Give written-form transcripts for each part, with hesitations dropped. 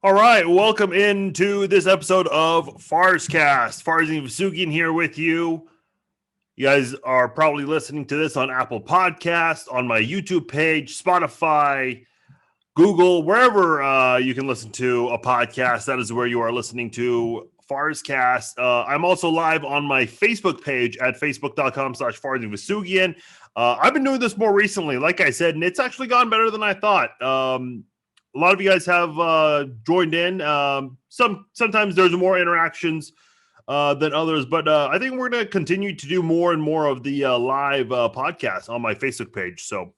All right, welcome into this episode of Farzcast. Farz and Vousoughian here with you. You guys are probably listening to this on Apple Podcast, on my YouTube page, Spotify, Google, wherever you can listen to a podcast. That is where you are listening to Farzcast. I'm also live on my Facebook page at facebook.com/Farz and Vousoughian. I've been doing this more recently, like I said, and it's actually gone better than I thought. A lot of you guys have joined in. Sometimes there's more interactions than others, but I think we're going to continue to do more and more of the live podcast on my Facebook page. So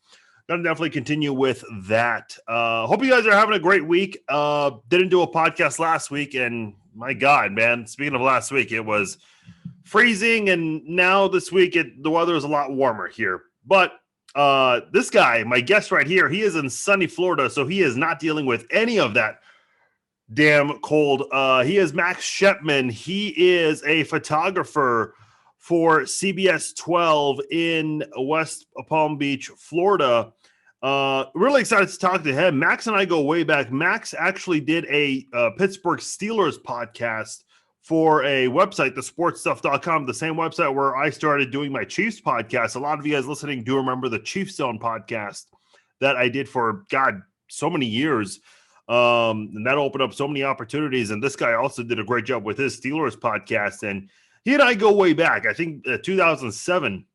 going to definitely continue with that. Hope you guys are having a great week. Didn't do a podcast last week, and my God, man, speaking of last week, it was freezing, and now this week the weather is a lot warmer here. But this guy, my guest right here, he is in sunny Florida, so he is not dealing with any of that damn cold. He is Max Shepman. He is a photographer for CBS12 in West Palm Beach, Florida. Really excited to talk to him. Max and I go way back. Max actually did a Pittsburgh Steelers podcast for a website, thesportstuff.com, the same website where I started doing my Chiefs podcast. A lot of you guys listening do remember the Chiefs Zone podcast that I did for, God, so many years. And that opened up so many opportunities. And this guy also did a great job with his Steelers podcast. And he and I go way back. I think 2007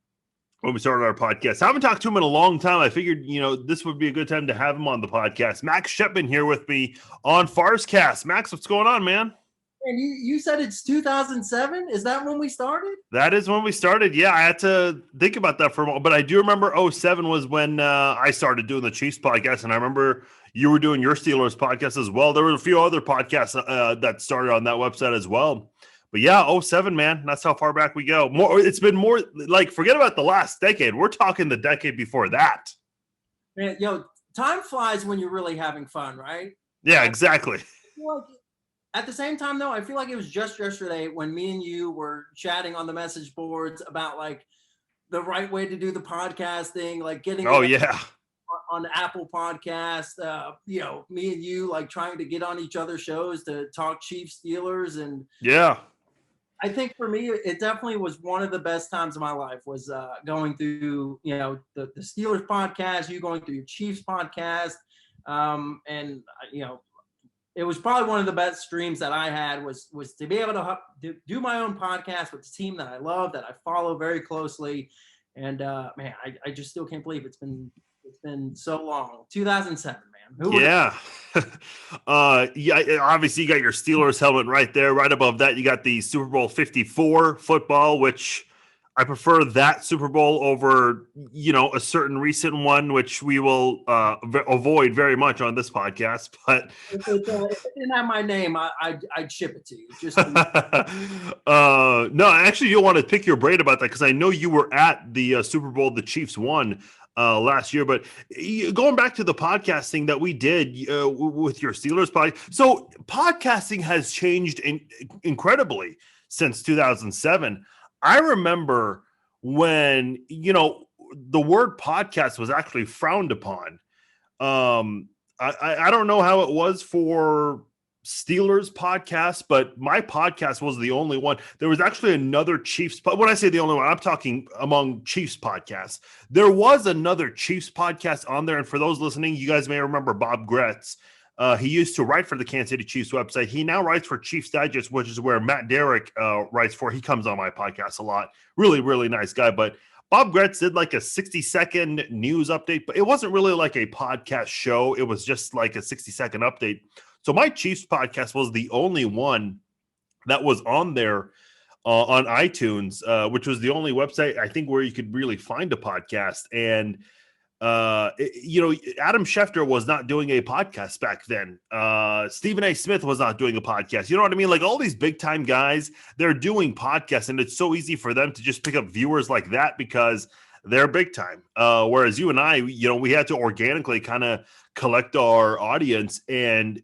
when we started our podcast. I haven't talked to him in a long time. I figured, this would be a good time to have him on the podcast. Max Shepman here with me on Farzcast. Max, what's going on, man? And you said it's 2007? Is that when we started? That is when we started. Yeah, I had to think about that for a moment. But I do remember 07 was when I started doing the Chiefs podcast. And I remember you were doing your Steelers podcast as well. There were a few other podcasts that started on that website as well. But yeah, 07, man. That's how far back we go. It's been more like, forget about the last decade. We're talking the decade before that. Man, time flies when you're really having fun, right? Yeah, exactly. At the same time, though, I feel like it was just yesterday when me and you were chatting on the message boards about like the right way to do the podcasting, like getting on the Apple podcast. Me and you like trying to get on each other's shows to talk Chiefs Steelers, and I think for me, it definitely was one of the best times of my life was going through the Steelers podcast, you going through your Chiefs podcast, and it was probably one of the best streams that I had was to be able to do my own podcast with the team that I love, that I follow very closely. And man, I just still can't believe it's been so long. 2007, man. Yeah. Obviously you got your Steelers helmet right there. Right above that, you got the Super Bowl 54 football, which I prefer that Super Bowl over, a certain recent one, which we will avoid very much on this podcast. But if it didn't have my name, I'd ship it to you. Just no, actually, you'll want to pick your brain about that because I know you were at the Super Bowl the Chiefs won last year. But going back to the podcasting that we did with your Steelers podcast, so podcasting has changed incredibly since 2007. I remember when, the word podcast was actually frowned upon. I don't know how it was for Steelers podcast, but my podcast was the only one. There was actually another Chiefs. When I say the only one, I'm talking among Chiefs podcasts. There was another Chiefs podcast on there. And for those listening, you guys may remember Bob Gretz. He used to write for the Kansas City Chiefs website. He now writes for Chiefs Digest, which is where Matt Derrick writes for. He comes on my podcast a lot. Really, really nice guy. But Bob Gretz did like a 60-second news update, but it wasn't really like a podcast show. It was just like a 60-second update. So my Chiefs podcast was the only one that was on there on iTunes, which was the only website, I think, where you could really find a podcast. And Adam Schefter was not doing a podcast back then. Stephen A. Smith was not doing a podcast. You know what I mean? Like all these big time guys, they're doing podcasts, and it's so easy for them to just pick up viewers like that because they're big time. Whereas you and I, we had to organically kind of collect our audience. And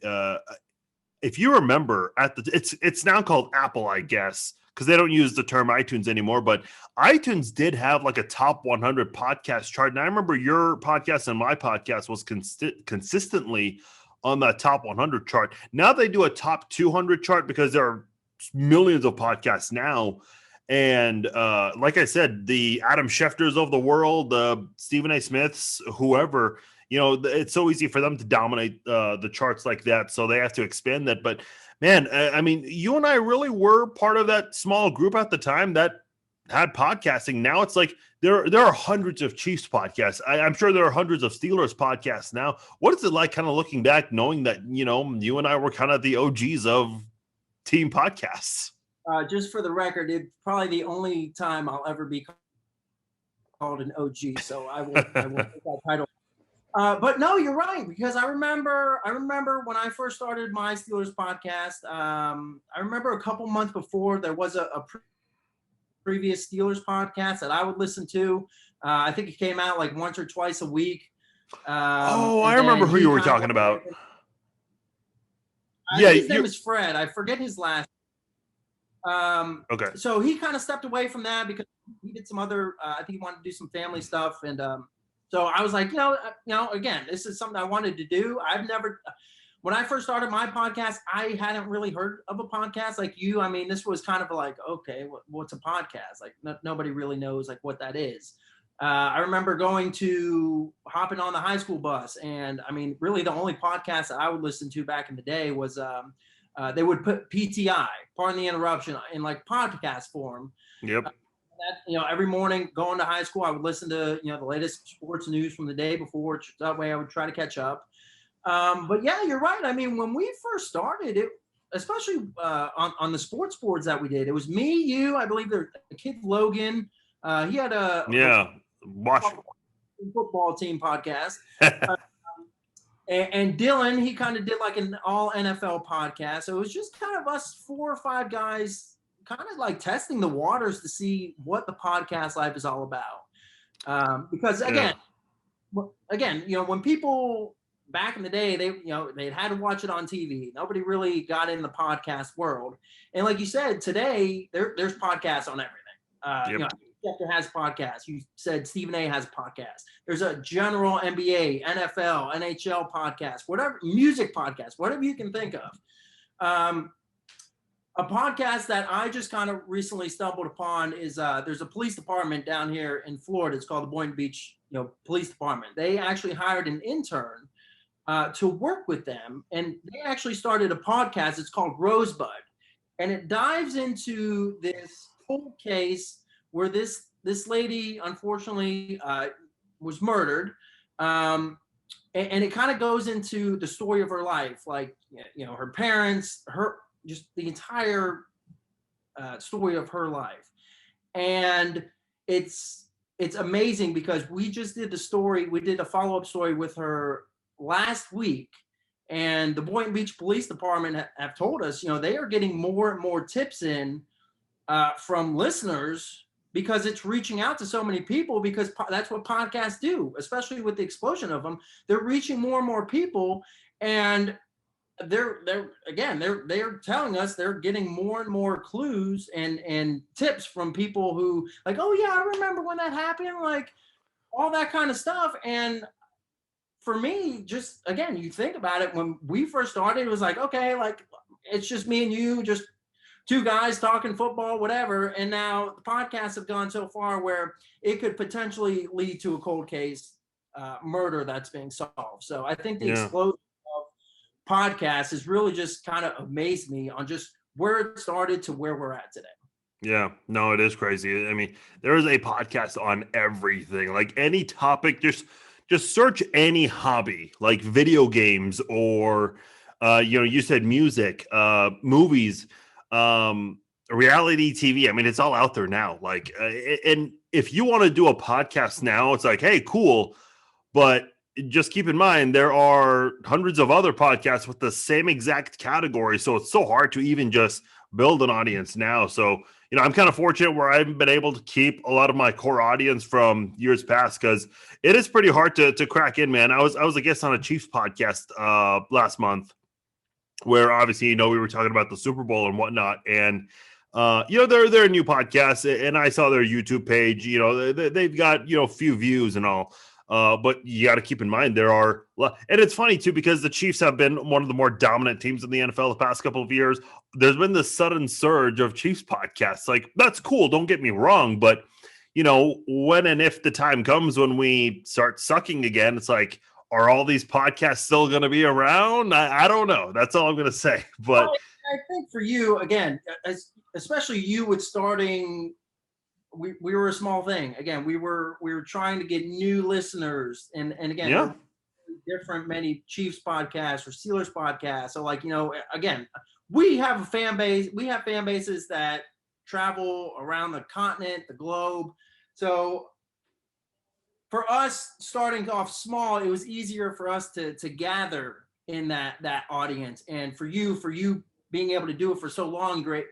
if you remember, it's now called Apple, I guess, because they don't use the term iTunes anymore, but iTunes did have like a top 100 podcast chart. And I remember your podcast and my podcast was consistently on that top 100 chart. Now they do a top 200 chart because there are millions of podcasts now. And like I said, the Adam Schefters of the world, Stephen A. Smiths, whoever, it's so easy for them to dominate the charts like that. So they have to expand that. But man, I mean, you and I really were part of that small group at the time that had podcasting. Now it's like there are hundreds of Chiefs podcasts. I'm sure there are hundreds of Steelers podcasts now. What is it like kind of looking back, knowing that, you and I were kind of the OGs of team podcasts? Just for the record, it's probably the only time I'll ever be called an OG. So I will take that title. But no, you're right, because I remember when I first started my Steelers podcast. I remember a couple months before there was a previous Steelers podcast that I would listen to. I think it came out like once or twice a week. I remember who you were talking about. His name is Fred. I forget his last. Okay. So he kind of stepped away from that because he did some other. I think he wanted to do some family stuff, and so I was like, again, this is something I wanted to do. When I first started my podcast, I hadn't really heard of a podcast like you. I mean, this was kind of like, okay, what's a podcast? Like nobody really knows like what that is. I remember hopping on the high school bus, and I mean, really the only podcast that I would listen to back in the day was they would put PTI, pardon the interruption, in like podcast form. Yep. Every morning going to high school, I would listen to the latest sports news from the day before. That way, I would try to catch up. But yeah, you're right. I mean, when we first started it, especially on the sports boards that we did, it was me, you, I believe the kid Logan. He had a football team podcast. And Dylan, he kind of did like an all NFL podcast. So it was just kind of us 4 or 5 guys kind of like testing the waters to see what the podcast life is all about. Because again, when people back in the day, they had to watch it on TV. Nobody really got in the podcast world. And like you said, today there's podcasts on everything. Schefter has podcasts. You said Stephen A. has a podcast. There's a general NBA, NFL, NHL podcast, whatever, music podcast, whatever you can think of. A podcast that I just kind of recently stumbled upon is there's a police department down here in Florida. It's called the Boynton Beach, Police Department. They actually hired an intern to work with them, and they actually started a podcast. It's called Rosebud, and it dives into this cold case where this lady unfortunately was murdered, and it kind of goes into the story of her life, like her parents, just the entire story of her life. And it's amazing because we just did we did a follow-up story with her last week, and the Boynton Beach Police Department have told us, they are getting more and more tips in from listeners because it's reaching out to so many people, because that's what podcasts do, especially with the explosion of them. They're reaching more and more people, and they're telling us they're getting more and more clues and tips from people who like, oh yeah, I remember when that happened, like all that kind of stuff. And for me, just again, you think about it, when we first started, it was like, okay, like it's just me and you, just 2 guys talking football, whatever. And now the podcasts have gone so far where it could potentially lead to a cold case murder that's being solved. So I think the explosion of podcasts has really just kind of amazed me on just where it started to where we're at today. Yeah, no, it is crazy. I mean, there is a podcast on everything, like any topic. Just search any hobby, like video games or, you said music, movies, reality TV. I mean, it's all out there now. Like, and if you want to do a podcast now, it's like, hey, cool. But just keep in mind, there are hundreds of other podcasts with the same exact category. So it's so hard to even just build an audience now. So, I'm kind of fortunate where I've been able to keep a lot of my core audience from years past, because it is pretty hard to crack in, man. I was a guest on a Chiefs podcast last month, where obviously, we were talking about the Super Bowl and whatnot. And, they're a new podcast, and I saw their YouTube page. They've got, few views and all. But you got to keep in mind and it's funny too, because the Chiefs have been one of the more dominant teams in the NFL the past couple of years. There's been this sudden surge of Chiefs podcasts. Like, that's cool, don't get me wrong, but when and if the time comes when we start sucking again, it's like, are all these podcasts still going to be around? I don't know. That's all I'm going to say. But I think for you, again, especially you with starting, we were a small thing. Again, we were trying to get new listeners, and again, yeah, different many Chiefs podcasts or Steelers podcasts. So like, again, we have a fan base. We have fan bases that travel around the continent, the globe. So for us starting off small, it was easier for us to gather in that audience. And for you being able to do it for so long, great,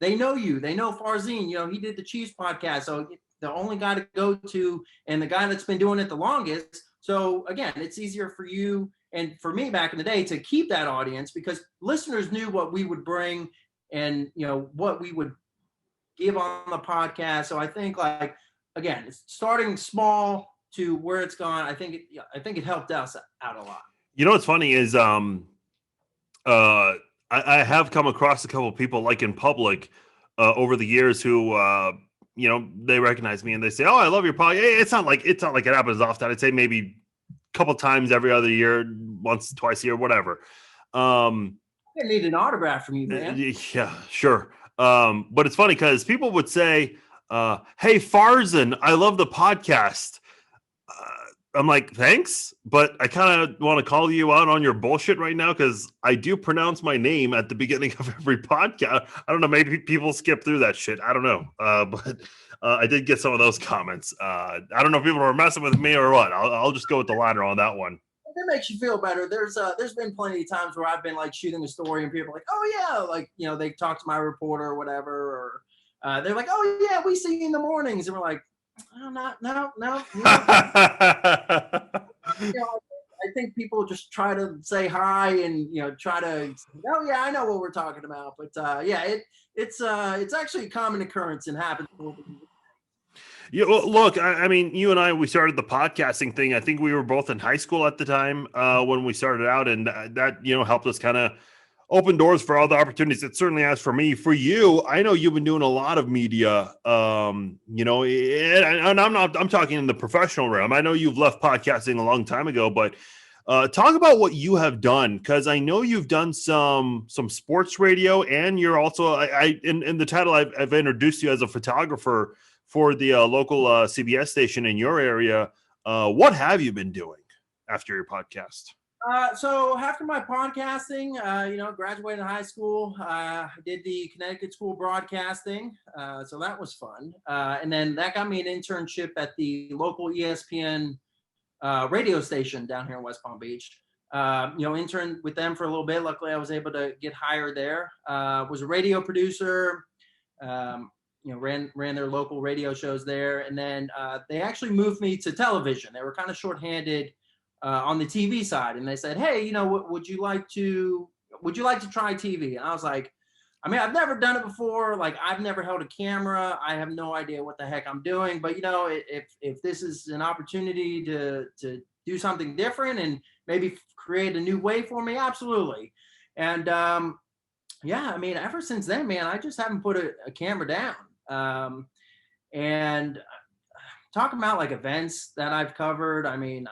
they know you. They know Farzin. He did the Chiefs podcast. So the only guy to go to and the guy that's been doing it the longest. So again, it's easier for you and for me back in the day to keep that audience because listeners knew what we would bring and, what we would give on the podcast. So I think like, again, it's starting small to where it's gone. I think it helped us out a lot. What's funny is I have come across a couple of people like in public over the years who they recognize me and they say, "Oh, I love your podcast." It's not like it happens often. I'd say maybe a couple times every other year, once, twice a year, whatever. I need an autograph from you, man. Yeah, sure. But it's funny because people would say, "Hey, Farzin, I love the podcast." I'm like, thanks, but I kind of want to call you out on your bullshit right now because I do pronounce my name at the beginning of every podcast. I don't know, maybe people skip through that shit. I don't know, but I did get some of those comments. I don't know if people are messing with me or what. I'll just go with the latter on that one. That makes you feel better. There's been plenty of times where I've been like shooting a story and people are like, oh yeah, like they talk to my reporter or whatever, or they're like, oh yeah, we see you in the mornings, and we're like, oh, no. I think people just try to say hi and try to. Oh yeah, I know what we're talking about, but it's actually a common occurrence and happens. Yeah, well, look, I mean, you and I, we started the podcasting thing. I think we were both in high school at the time when we started out, and that helped us kind of open doors for all the opportunities. It certainly has for me. For you, I know you've been doing a lot of media, and I'm talking in the professional realm. I know you've left podcasting a long time ago, but talk about what you have done, because I know you've done some sports radio, and you're also in the title I've introduced you as a photographer for the local CBS station in your area. What have you been doing after your podcast? So after my podcasting, graduated high school, I did the Connecticut School of Broadcasting. So that was fun. And then that got me an internship at the local ESPN radio station down here in West Palm Beach. Interned with them for a little bit. Luckily, I was able to get hired there. Was a radio producer. Ran their local radio shows there. And then they actually moved me to television. They were kind of shorthanded on the TV side, and they said, "Hey, would you like to try TV?" And I was like, I mean, I've never done it before. Like, I've never held a camera. I have no idea what the heck I'm doing. But if this is an opportunity to do something different and maybe create a new way for me, absolutely. And I mean, ever since then, man, I just haven't put a camera down. And talking about like events that I've covered, I mean,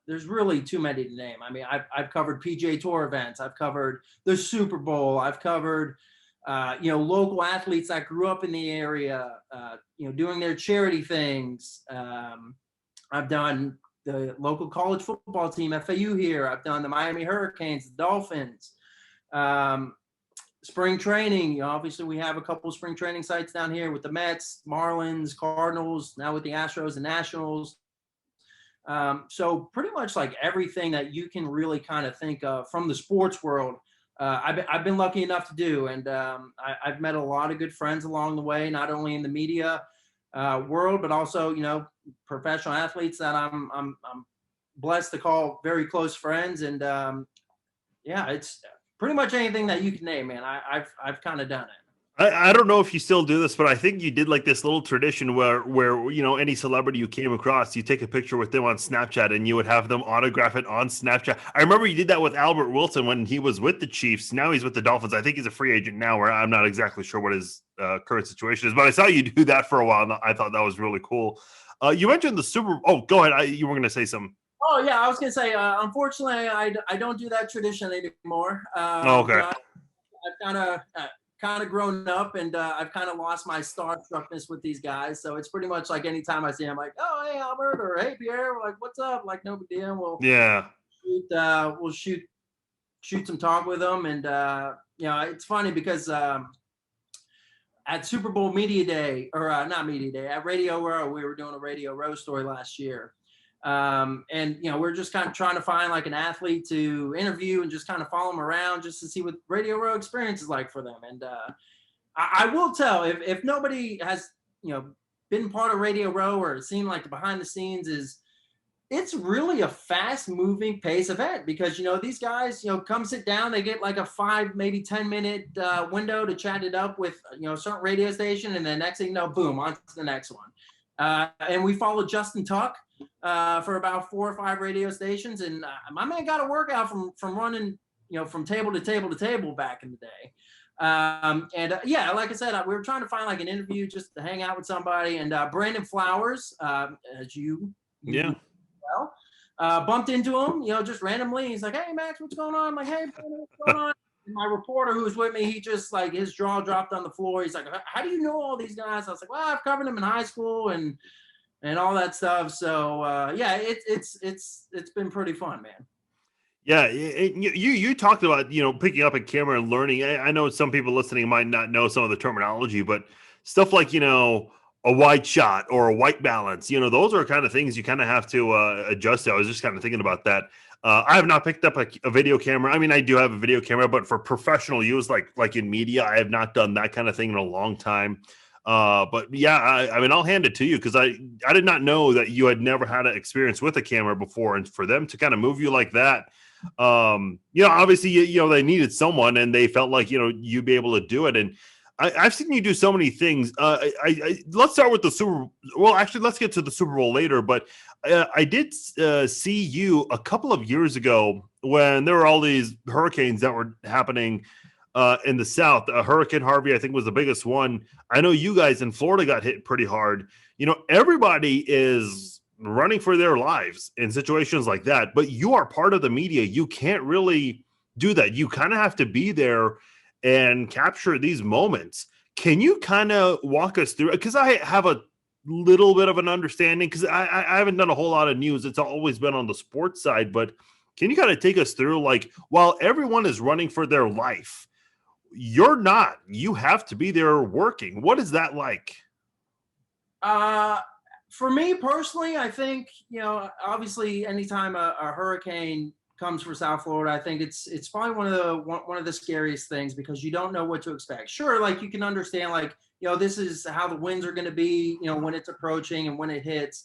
there's really too many to name. I mean, I've covered PGA Tour events. I've covered the Super Bowl. I've covered, local athletes that grew up in the area, doing their charity things. I've done the local college football team, FAU here. I've done the Miami Hurricanes, the Dolphins. Spring training, obviously we have a couple of spring training sites down here with the Mets, Marlins, Cardinals, now with the Astros and Nationals. So pretty much like everything that you can really kind of think of from the sports world, I've been lucky enough to do. And I've met a lot of good friends along the way, not only in the media world, but also, professional athletes that I'm blessed to call very close friends. And it's pretty much anything that you can name, man. I've kind of done it. I don't know if you still do this, but I think you did like this little tradition where any celebrity you came across, you take a picture with them on Snapchat and you would have them autograph it on Snapchat. I remember you did that with Albert Wilson when he was with the Chiefs. Now he's with the Dolphins. I think he's a free agent now, where I'm not exactly sure what his current situation is, but I saw you do that for a while, and I thought that was really cool. You mentioned the Super. Oh, go ahead. You were going to say something. Oh yeah, I was gonna say. Unfortunately, I don't do that tradition anymore. Oh, okay. I've kind of grown up, and I've kind of lost my starstruckness with these guys. So it's pretty much like anytime I see them, like, oh hey Albert, or hey Pierre, like what's up? Like no big deal. We'll shoot some talk with them, and it's funny because at Super Bowl Media Day, or not Media Day, at Radio Row, we were doing a Radio Row story last year. And we're just kind of trying to find like an athlete to interview and just kind of follow them around just to see what Radio Row experience is like for them. And I will tell, if nobody has been part of Radio Row or seen like the behind the scenes, it's really a fast moving pace event, because these guys come sit down, they get like a 5 maybe 10 minute window to chat it up with a certain radio station, and then next thing boom, on to the next one. And we followed Justin Tuck for about 4 or 5 radio stations, and my man got a workout from running from table to table to table back in the day. Like I said, we were trying to find like an interview just to hang out with somebody, and Brandon Flowers, as you bumped into him just randomly. He's like, hey Max, what's going on? I'm like, hey Brandon, what's going on? And my reporter who was with me, he just like his jaw dropped on the floor. He's like, how do you know all these guys? I was like, well, I've covered them in high school and all that stuff. So it's been pretty fun, man. Yeah, you talked about picking up a camera and learning. I know some people listening might not know some of the terminology, but stuff like a wide shot or a white balance, those are kind of things you kind of have to adjust to. I was just kind of thinking about that. I have not picked up a video camera. I mean, I do have a video camera, but for professional use, like in media, I have not done that kind of thing in a long time. But yeah, I mean, I'll hand it to you, because I did not know that you had never had an experience with a camera before, and for them to kind of move you like that, obviously, they needed someone, and they felt like you'd be able to do it. And I've seen you do so many things. Let's start with the Super. Well, actually, let's get to the Super Bowl later. But I did see you a couple of years ago when there were all these hurricanes that were happening in the South. Hurricane Harvey, I think, was the biggest one. I know you guys in Florida got hit pretty hard. Everybody is running for their lives in situations like that, but you are part of the media. You can't really do that. You kind of have to be there and capture these moments. Can you kind of walk us through it? Because I have a little bit of an understanding, because I haven't done a whole lot of news. It's always been on the sports side, but can you kind of take us through, like, while everyone is running for their life, you're not. You have to be there working. What is that like? For me personally, I think, obviously anytime a hurricane comes for South Florida, I think it's probably one of the scariest things, because you don't know what to expect. Sure, like you can understand, like, this is how the winds are going to be, when it's approaching and when it hits.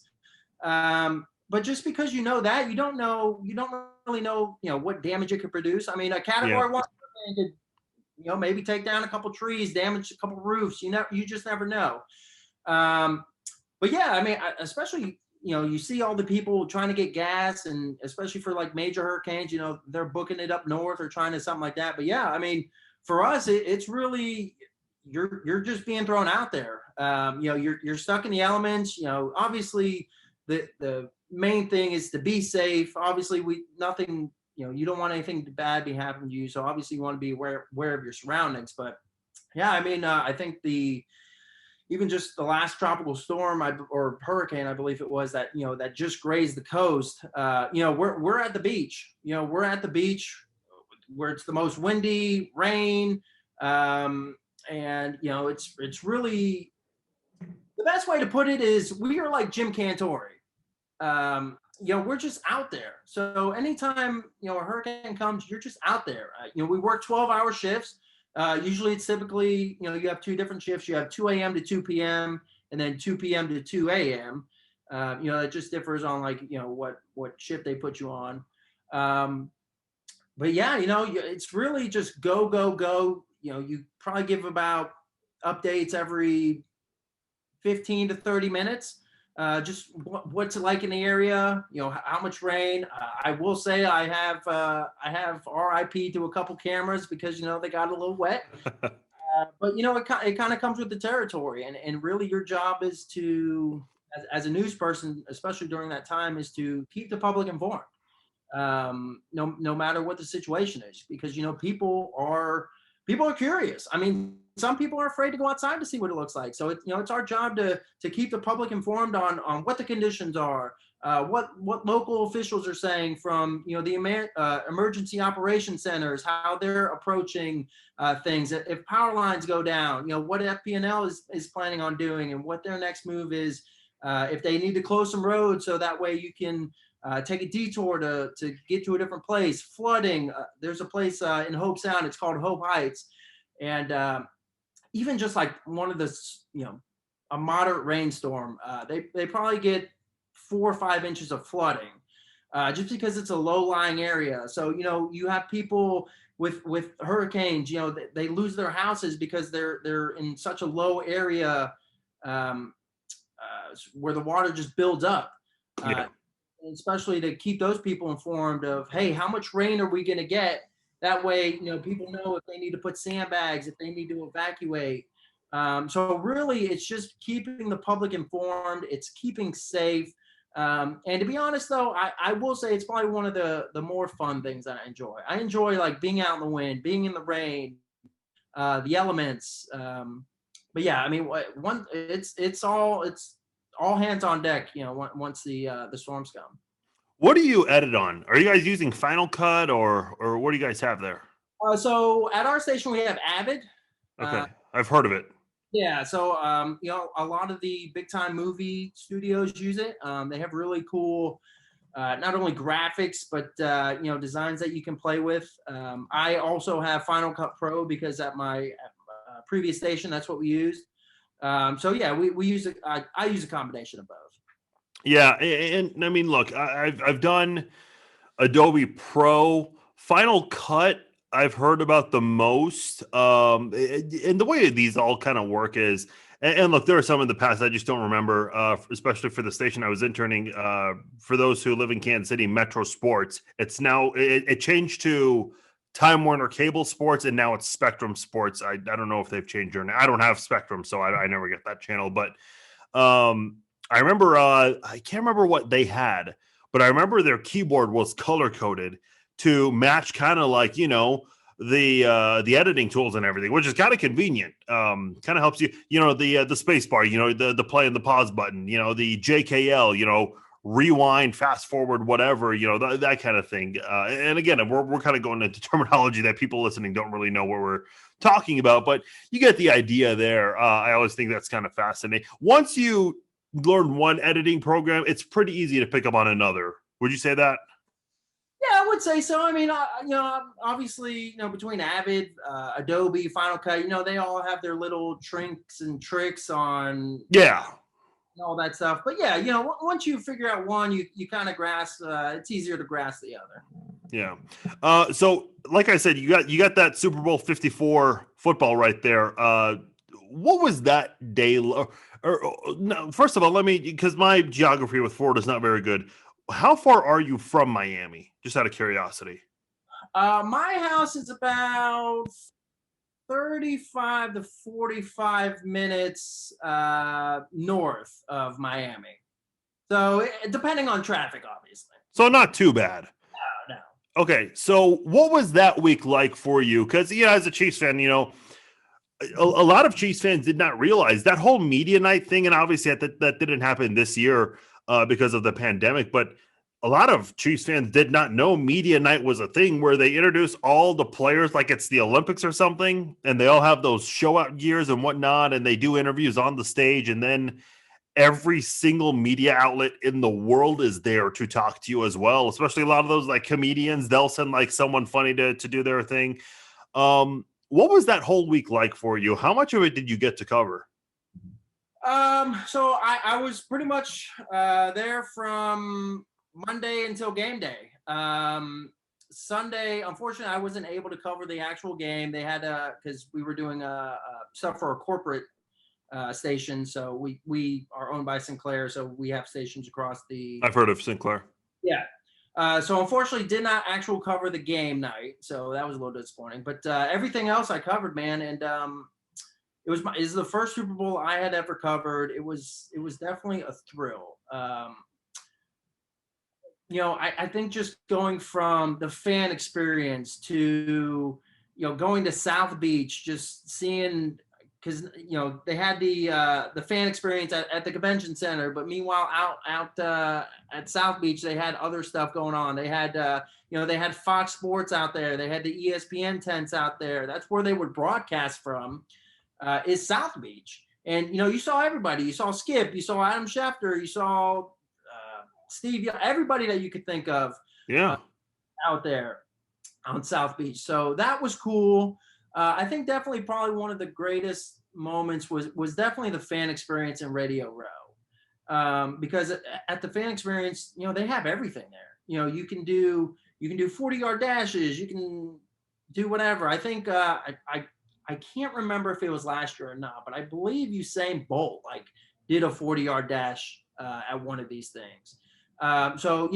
But just because that, you don't really know, what damage it could produce. I mean, a Category 1 hurricane could, maybe take down a couple trees, damage a couple roofs. You just never know. But yeah, I mean, especially, you see all the people trying to get gas, and especially for like major hurricanes, they're booking it up north or trying to something like that. But yeah, I mean, for us, it's really, you're just being thrown out there. You're stuck in the elements. Obviously the main thing is to be safe. Obviously nothing, you don't want anything bad be happening to you. So obviously you want to be aware of your surroundings. But yeah, I mean, I think even just the last tropical storm or hurricane, I believe it was, that that just grazed the coast. We're at the beach. We're at the beach where it's the most windy, rain, and it's really, the best way to put it is we are like Jim Cantore. We're just out there. So anytime a hurricane comes, you're just out there. We work 12-hour shifts. Usually it's typically, you have 2 different shifts. You have 2 a.m. to 2 p.m. and then 2 p.m. to 2 a.m. It just differs on like, what shift they put you on. But yeah, it's really just go. You probably give about updates every 15 to 30 minutes. Just what's it like in the area, how much rain. I will say I have RIP to a couple cameras because they got a little wet. But it kind of comes with the territory, and really your job is to, as a news person, especially during that time, is to keep the public informed. No matter what the situation is, because people are curious. I mean, some people are afraid to go outside to see what it looks like. So it's our job to keep the public informed on what the conditions are, what local officials are saying from the emergency operations centers, how they're approaching things. If power lines go down, what FP&L is planning on doing, and what their next move is. If they need to close some roads so that way you can take a detour to get to a different place. Flooding. There's a place in Hope Sound. It's called Hope Heights, and even just like one of the a moderate rainstorm, they probably get 4 or 5 inches of flooding, just because it's a low-lying area. So you have people with hurricanes. They lose their houses because they're in such a low area, where the water just builds up. Yeah. Especially to keep those people informed of, hey, how much rain are we going to get? That way, people know if they need to put sandbags, if they need to evacuate. So really, it's just keeping the public informed. It's keeping safe. And to be honest, though, I will say it's probably one of the more fun things that I enjoy. I enjoy like being out in the wind, being in the rain, the elements. But yeah, I mean, it's all hands on deck, once the storms come. What do you edit on? Are you guys using Final Cut or what do you guys have there? So at our station we have Avid. Okay, I've heard of it. Yeah, so a lot of the big time movie studios use it. They have really cool, not only graphics but designs that you can play with. I also have Final Cut Pro because at my previous station that's what we used. So yeah, we use it. I use a combination of both. Yeah, and I mean, look, I've done Adobe Pro. Final Cut I've heard about the most. And the way these all kind of work is, and look, there are some in the past I just don't remember, especially for the station I was interning. For those who live in Kansas City, Metro Sports. It's now it changed to Time Warner Cable Sports, and now it's Spectrum Sports. I don't know if they've changed or not. I don't have Spectrum, so I never get that channel. But I remember I can't remember what they had, but I remember their keyboard was color coded to match kind of like the editing tools and everything, which is kind of convenient. Kind of helps you, the space bar, the play and the pause button, the JKL, rewind, fast forward, whatever, that kind of thing. And again, we're kind of going into terminology that people listening don't really know what we're talking about, but you get the idea there. I always think that's kind of fascinating. Once you learn one editing program, it's pretty easy to pick up on another. Would you say that? Yeah, I would say so. I mean, obviously, between Avid, Adobe, Final Cut, they all have their little trinks and tricks on all that stuff. But yeah, once you figure out one, you kind of grasp. It's easier to grasp the other. Yeah. So, like I said, you got that Super Bowl 54 football right there. What was that day? No, first of all, because my geography with Florida is not very good. How far are you from Miami? Just out of curiosity. My house is about 35 to 45 minutes north of Miami. So depending on traffic, obviously. So not too bad. No. Okay, so what was that week like for you? Because as a Chiefs fan, a lot of Chiefs fans did not realize that whole media night thing, and obviously that didn't happen this year because of the pandemic, but a lot of Chiefs fans did not know media night was a thing where they introduce all the players like it's the Olympics or something, and they all have those show out gears and whatnot, and they do interviews on the stage, and then every single media outlet in the world is there to talk to you as well, especially a lot of those like comedians. They'll send like someone funny to do their thing. What was that whole week like for you? How much of it did you get to cover? So I was pretty much there from Monday until game day. Sunday, unfortunately, I wasn't able to cover the actual game. They had because we were doing stuff for a corporate station. So we are owned by Sinclair, so we have stations across the. I've heard of Sinclair. Yeah. So unfortunately, did not actually cover the game night, so that was a little disappointing. But everything else I covered, man, and it was the first Super Bowl I had ever covered. It was definitely a thrill. I think just going from the fan experience to going to South Beach, just seeing. Because they had the fan experience at the convention center, but meanwhile out at South Beach they had other stuff going on. They had they had Fox Sports out there. They had the ESPN tents out there. That's where they would broadcast from. Is South Beach, and you saw everybody. You saw Skip. You saw Adam Schefter. You saw Steve. Everybody that you could think of. Yeah. Out there on South Beach. So that was cool. I think definitely probably one of the greatest moments was definitely the fan experience in Radio Row, because at the fan experience, they have everything there. You can do 40-yard dashes, you can do whatever. I think I can't remember if it was last year or not, but I believe Usain Bolt did a 40-yard dash at one of these things. So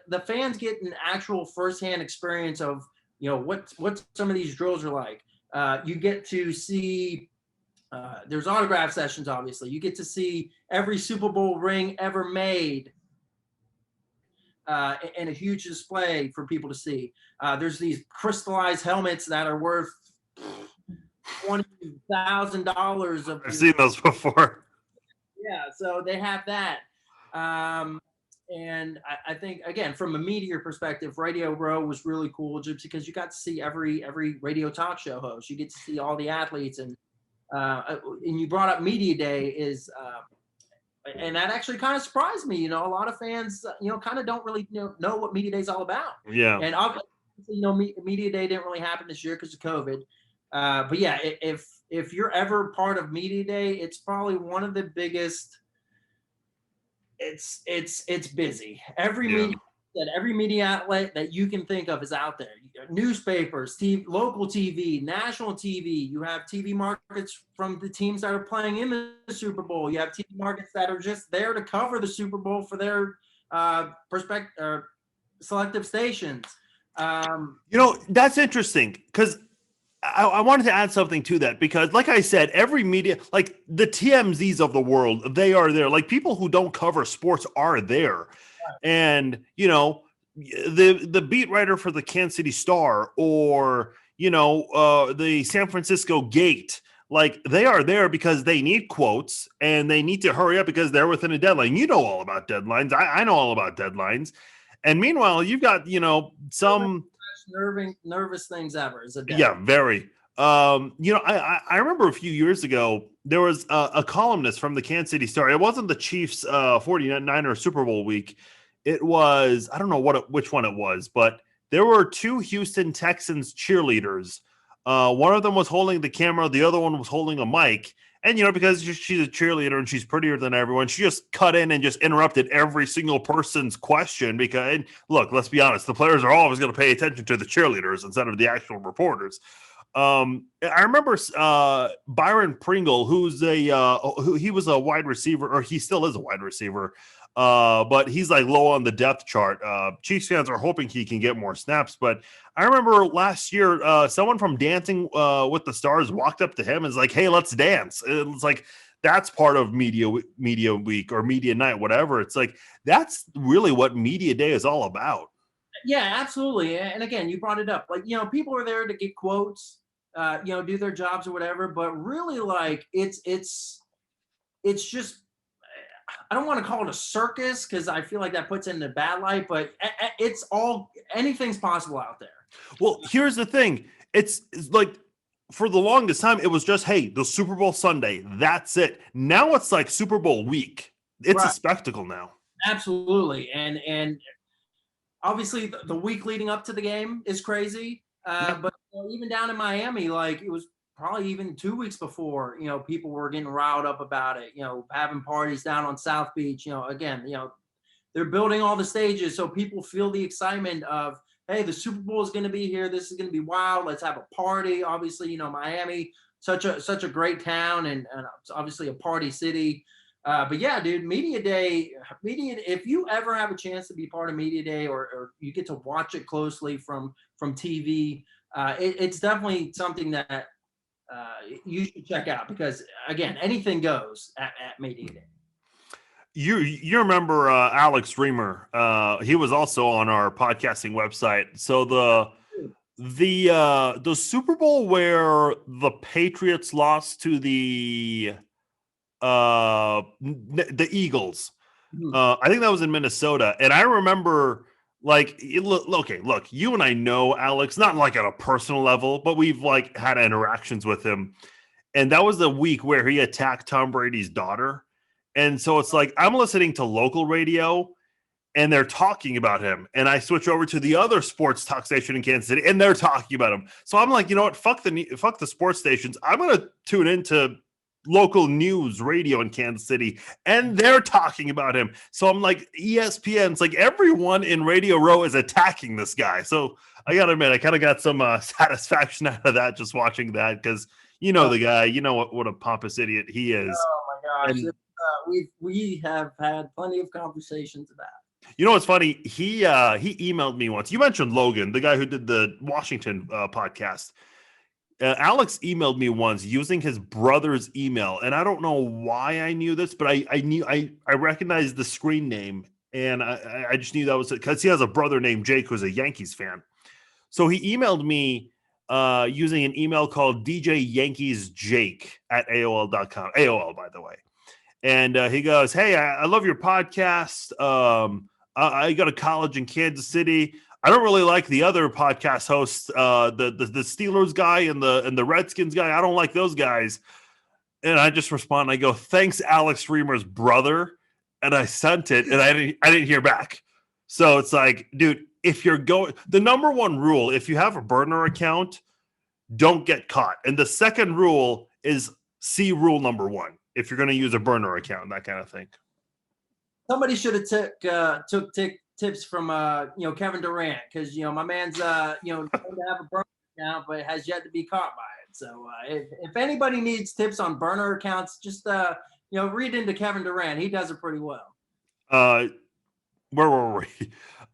the fans get an actual firsthand experience of what some of these drills are like. You get to see, there's autograph sessions, obviously. You get to see every Super Bowl ring ever made in a huge display for people to see. There's these crystallized helmets that are worth $20,000. I've seen those before. Yeah, so they have that. And I think, again, from a media perspective, Radio Row was really cool just because you got to see every radio talk show host. You get to see all the athletes. And you brought up Media Day and that actually kind of surprised me. A lot of fans, kind of don't really know what Media Day is all about. Yeah. And obviously, Media Day didn't really happen this year because of COVID. But yeah, if you're ever part of Media Day, it's probably one of the biggest. It's busy. Every media outlet that you can think of is out there. Newspapers, TV, local TV, national TV. You have TV markets from the teams that are playing in the Super Bowl. You have TV markets that are just there to cover the Super Bowl for their selective stations. That's interesting because I wanted to add something to that because, like I said, every media, like the TMZs of the world, they are there. Like people who don't cover sports are there. Right. And, the beat writer for the Kansas City Star or, the San Francisco Gate, like they are there because they need quotes and they need to hurry up because they're within a deadline. You know all about deadlines. I know all about deadlines. And meanwhile, you've got, some nervous things ever is a day. Yeah, very. I remember a few years ago there was a columnist from the Kansas City Star. It wasn't the Chiefs 49er Super Bowl week. It was, I don't know which one it was, but there were two Houston Texans cheerleaders. One of them was holding the camera, the other one was holding a mic. And, because she's a cheerleader and she's prettier than everyone, she just cut in and just interrupted every single person's question because, and look, let's be honest, the players are always going to pay attention to the cheerleaders instead of the actual reporters. I remember Byron Pringle, he was a wide receiver, or he still is a wide receiver, but he's low on the depth chart. Chiefs fans are hoping he can get more snaps, but I remember last year, someone from Dancing with the Stars walked up to him and was like, "Hey, let's dance." It's like that's part of media week or media night, whatever. It's like that's really what Media Day is all about. Yeah, absolutely. And again, you brought it up. People are there to get quotes, do their jobs or whatever. But really, it's just. I don't want to call it a circus because I feel like that puts it in a bad light. But anything's possible out there. Well, here's the thing. It's like for the longest time, it was just, hey, the Super Bowl Sunday. That's it. Now it's like Super Bowl week. It's a spectacle now. Absolutely. And obviously the week leading up to the game is crazy. But even down in Miami, it was probably even 2 weeks before, people were getting riled up about it, having parties down on South Beach, again, they're building all the stages. So people feel the excitement of hey, the Super Bowl is going to be here. This is going to be wild. Let's have a party. Obviously, you know, Miami, such a great town, and it's obviously a party city. But yeah, dude, media day, if you ever have a chance to be part of media day, or you get to watch it closely from TV, it's definitely something that you should check out, because again, anything goes at media day. You remember Alex Reamer? He was also on our podcasting website. So the Super Bowl where the Patriots lost to the Eagles. I think that was in Minnesota, and I remember look, you and I know Alex, not like on a personal level, but we've like had interactions with him, and that was the week where he attacked Tom Brady's daughter. And so it's like I'm listening to local radio and they're talking about him. And I switch over to the other sports talk station in Kansas City and they're talking about him. So I'm like, you know what? Fuck the sports stations. I'm going to tune into local news radio in Kansas City and they're talking about him. So I'm like, ESPN's like everyone in Radio Row is attacking this guy. So I got to admit, I kind of got some satisfaction out of that just watching that, because you know the guy, you know what a pompous idiot he is. Oh my gosh. And we have had plenty of conversations about it. You know what's funny? He emailed me once. You mentioned Logan, the guy who did the Washington podcast. Alex emailed me once using his brother's email, and I don't know why I knew this, but I recognized the screen name, and I just knew that was it because he has a brother named Jake who's a Yankees fan. So he emailed me using an email called djyankeesjake@aol.com. AOL, by the way. And he goes, hey, I love your podcast. I go to college in Kansas City. I don't really like the other podcast hosts, the Steelers guy and the Redskins guy. I don't like those guys. And I just respond. I go, thanks, Alex Reamer's brother. And I sent it, and I didn't hear back. So it's like, dude, if you're going, the number one rule, if you have a burner account, don't get caught. And the second rule is see rule number one. If you're going to use a burner account, that kind of thing. Somebody should have took tips from Kevin Durant, because my man's known to have a burner account but has yet to be caught by it. So if anybody needs tips on burner accounts, just read into Kevin Durant. He does it pretty well. Where were we?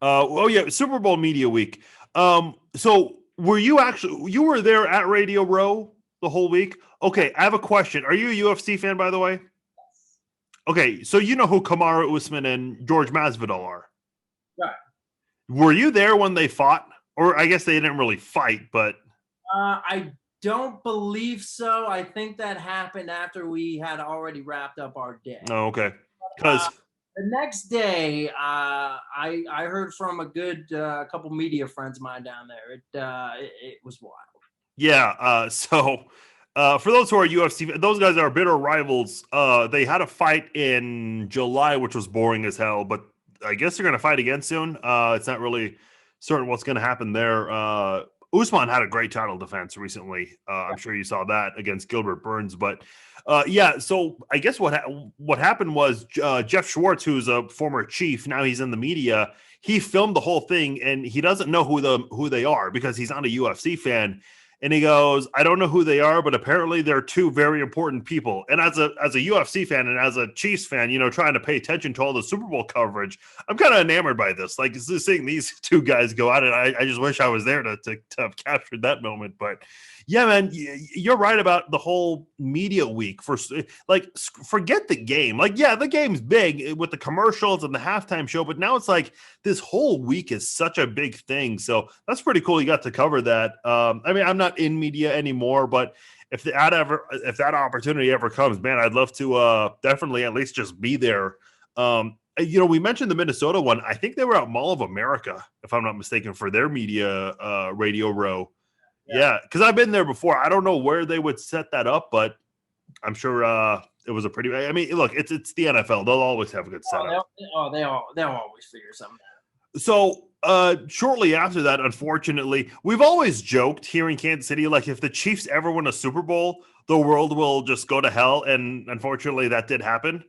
Oh yeah, Super Bowl Media Week. So were you were there at Radio Row the whole week? Okay, I have a question. Are you a UFC fan, by the way? Yes. Okay, so you know who Kamaru Usman and George Masvidal are? Right. Were you there when they fought? Or I guess they didn't really fight, but... I don't believe so. I think that happened after we had already wrapped up our day. Oh, okay. Because... the next day, I heard from a good couple media friends of mine down there. It was wild. Yeah, so... for those who are UFC, those guys are bitter rivals. They had a fight in July, which was boring as hell, but I guess they're going to fight again soon. It's not really certain what's going to happen there. Usman had a great title defense recently. I'm sure you saw that against Gilbert Burns. But yeah, so I guess what happened was Jeff Schwartz, who's a former chief, now he's in the media. He filmed the whole thing, and he doesn't know who they are because he's not a UFC fan. And he goes, I don't know who they are, but apparently they're two very important people. And as a UFC fan and as a Chiefs fan, trying to pay attention to all the Super Bowl coverage, I'm kind of enamored by this. Like, seeing these two guys go at it, I just wish I was there to have captured that moment. But yeah, man, you're right about the whole media week. Forget the game. Like, yeah, the game's big with the commercials and the halftime show, but now it's like this whole week is such a big thing. So that's pretty cool. You got to cover that. I mean, I'm not in media anymore, but if that opportunity ever comes, man, I'd love to definitely at least just be there. We mentioned the Minnesota one. I think they were at Mall of America, if I'm not mistaken, for their media Radio Row. Yeah, because I've been there before. I don't know where they would set that up, but I'm sure it was a pretty. I mean, look, it's the NFL. They'll always have a good setup. They'll always figure something out. So shortly after that, unfortunately, we've always joked here in Kansas City, like if the Chiefs ever win a Super Bowl, the world will just go to hell. And unfortunately, that did happen.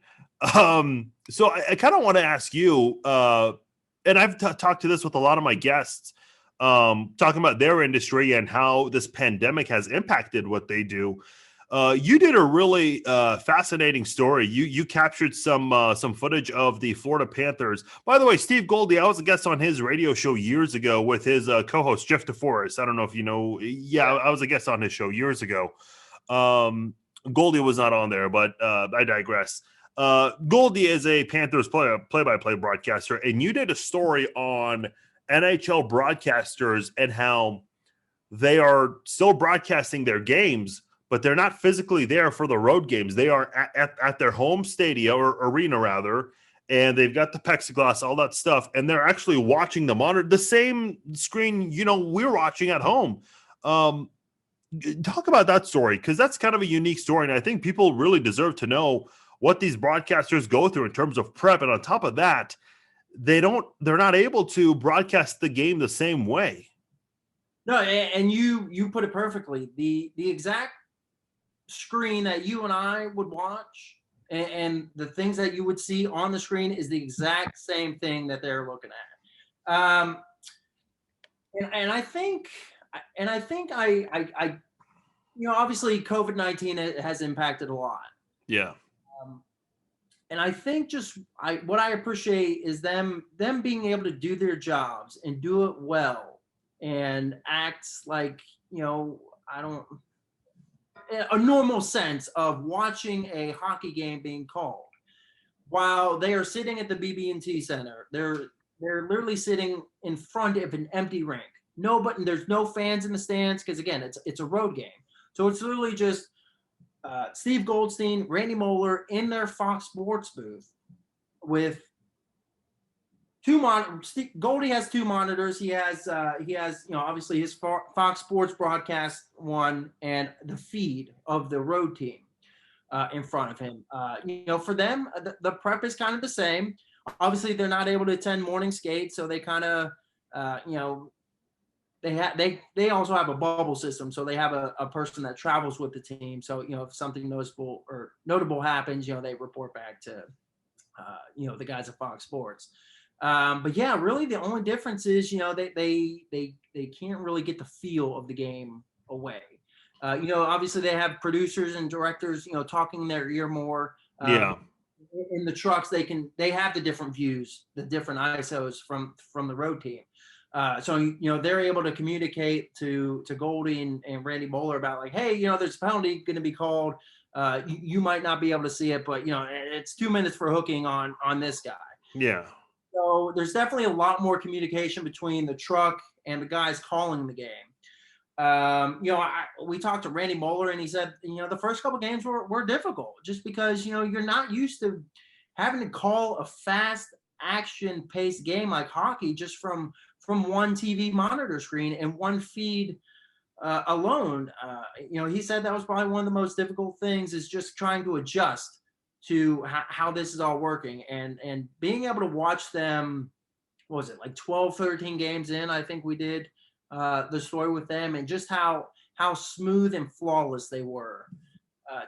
So I kind of want to ask you, and I've talked to this with a lot of my guests. talking about their industry and how this pandemic has impacted what they do. You did a really fascinating story. You captured some footage of the Florida Panthers. By the way, Steve Goldie, I was a guest on his radio show years ago with his co-host Jeff DeForest. I don't know if you know. Yeah, I was a guest on his show years ago. Goldie was not on there, but I digress. Goldie is a Panthers play-by-play broadcaster, and you did a story on NHL broadcasters and how they are still broadcasting their games, but they're not physically there for the road games. They are at their home stadium or arena rather, and they've got the plexiglass, all that stuff, and they're actually watching the monitor, the same screen, we're watching at home. Talk about that story, because that's kind of a unique story, and I think people really deserve to know what these broadcasters go through in terms of prep. And on top of that, they're not able to broadcast the game the same way. No, and you put it perfectly. The exact screen that you and I would watch and the things that you would see on the screen is the exact same thing that they're looking at. And I think obviously COVID-19 has impacted a lot. Yeah. And I think what I appreciate is them being able to do their jobs and do it well and act like, a normal sense of watching a hockey game being called while they are sitting at the BB&T Center. They're literally sitting in front of an empty rink. There's no fans in the stands because again, it's a road game. So it's literally just Steve Goldstein, Randy Moeller in their Fox Sports booth with two monitors. Goldie has two monitors. He has obviously his Fox Sports broadcast one and the feed of the road team in front of him. For them, the prep is kind of the same. Obviously, they're not able to attend morning skates, so they kind of, they also have a bubble system, so they have a person that travels with the team. So if something noticeable or notable happens, they report back to the guys at Fox Sports. But yeah, really the only difference is they can't really get the feel of the game away. Obviously they have producers and directors talking in their ear more. In the trucks they have the different views, the different ISOs from the road team. So they're able to communicate to Goldie and Randy Moeller about like, hey, there's a penalty going to be called. You might not be able to see it, but it's 2 minutes for hooking on this guy. Yeah. So there's definitely a lot more communication between the truck and the guys calling the game. We talked to Randy Moeller and he said, the first couple games were difficult just because you're not used to having to call a fast action-paced game like hockey just from one TV monitor screen and one feed alone. He said that was probably one of the most difficult things is just trying to adjust to how this is all working and being able to watch them. What was it, like 12, 13 games in? I think we did the story with them and just how smooth and flawless they were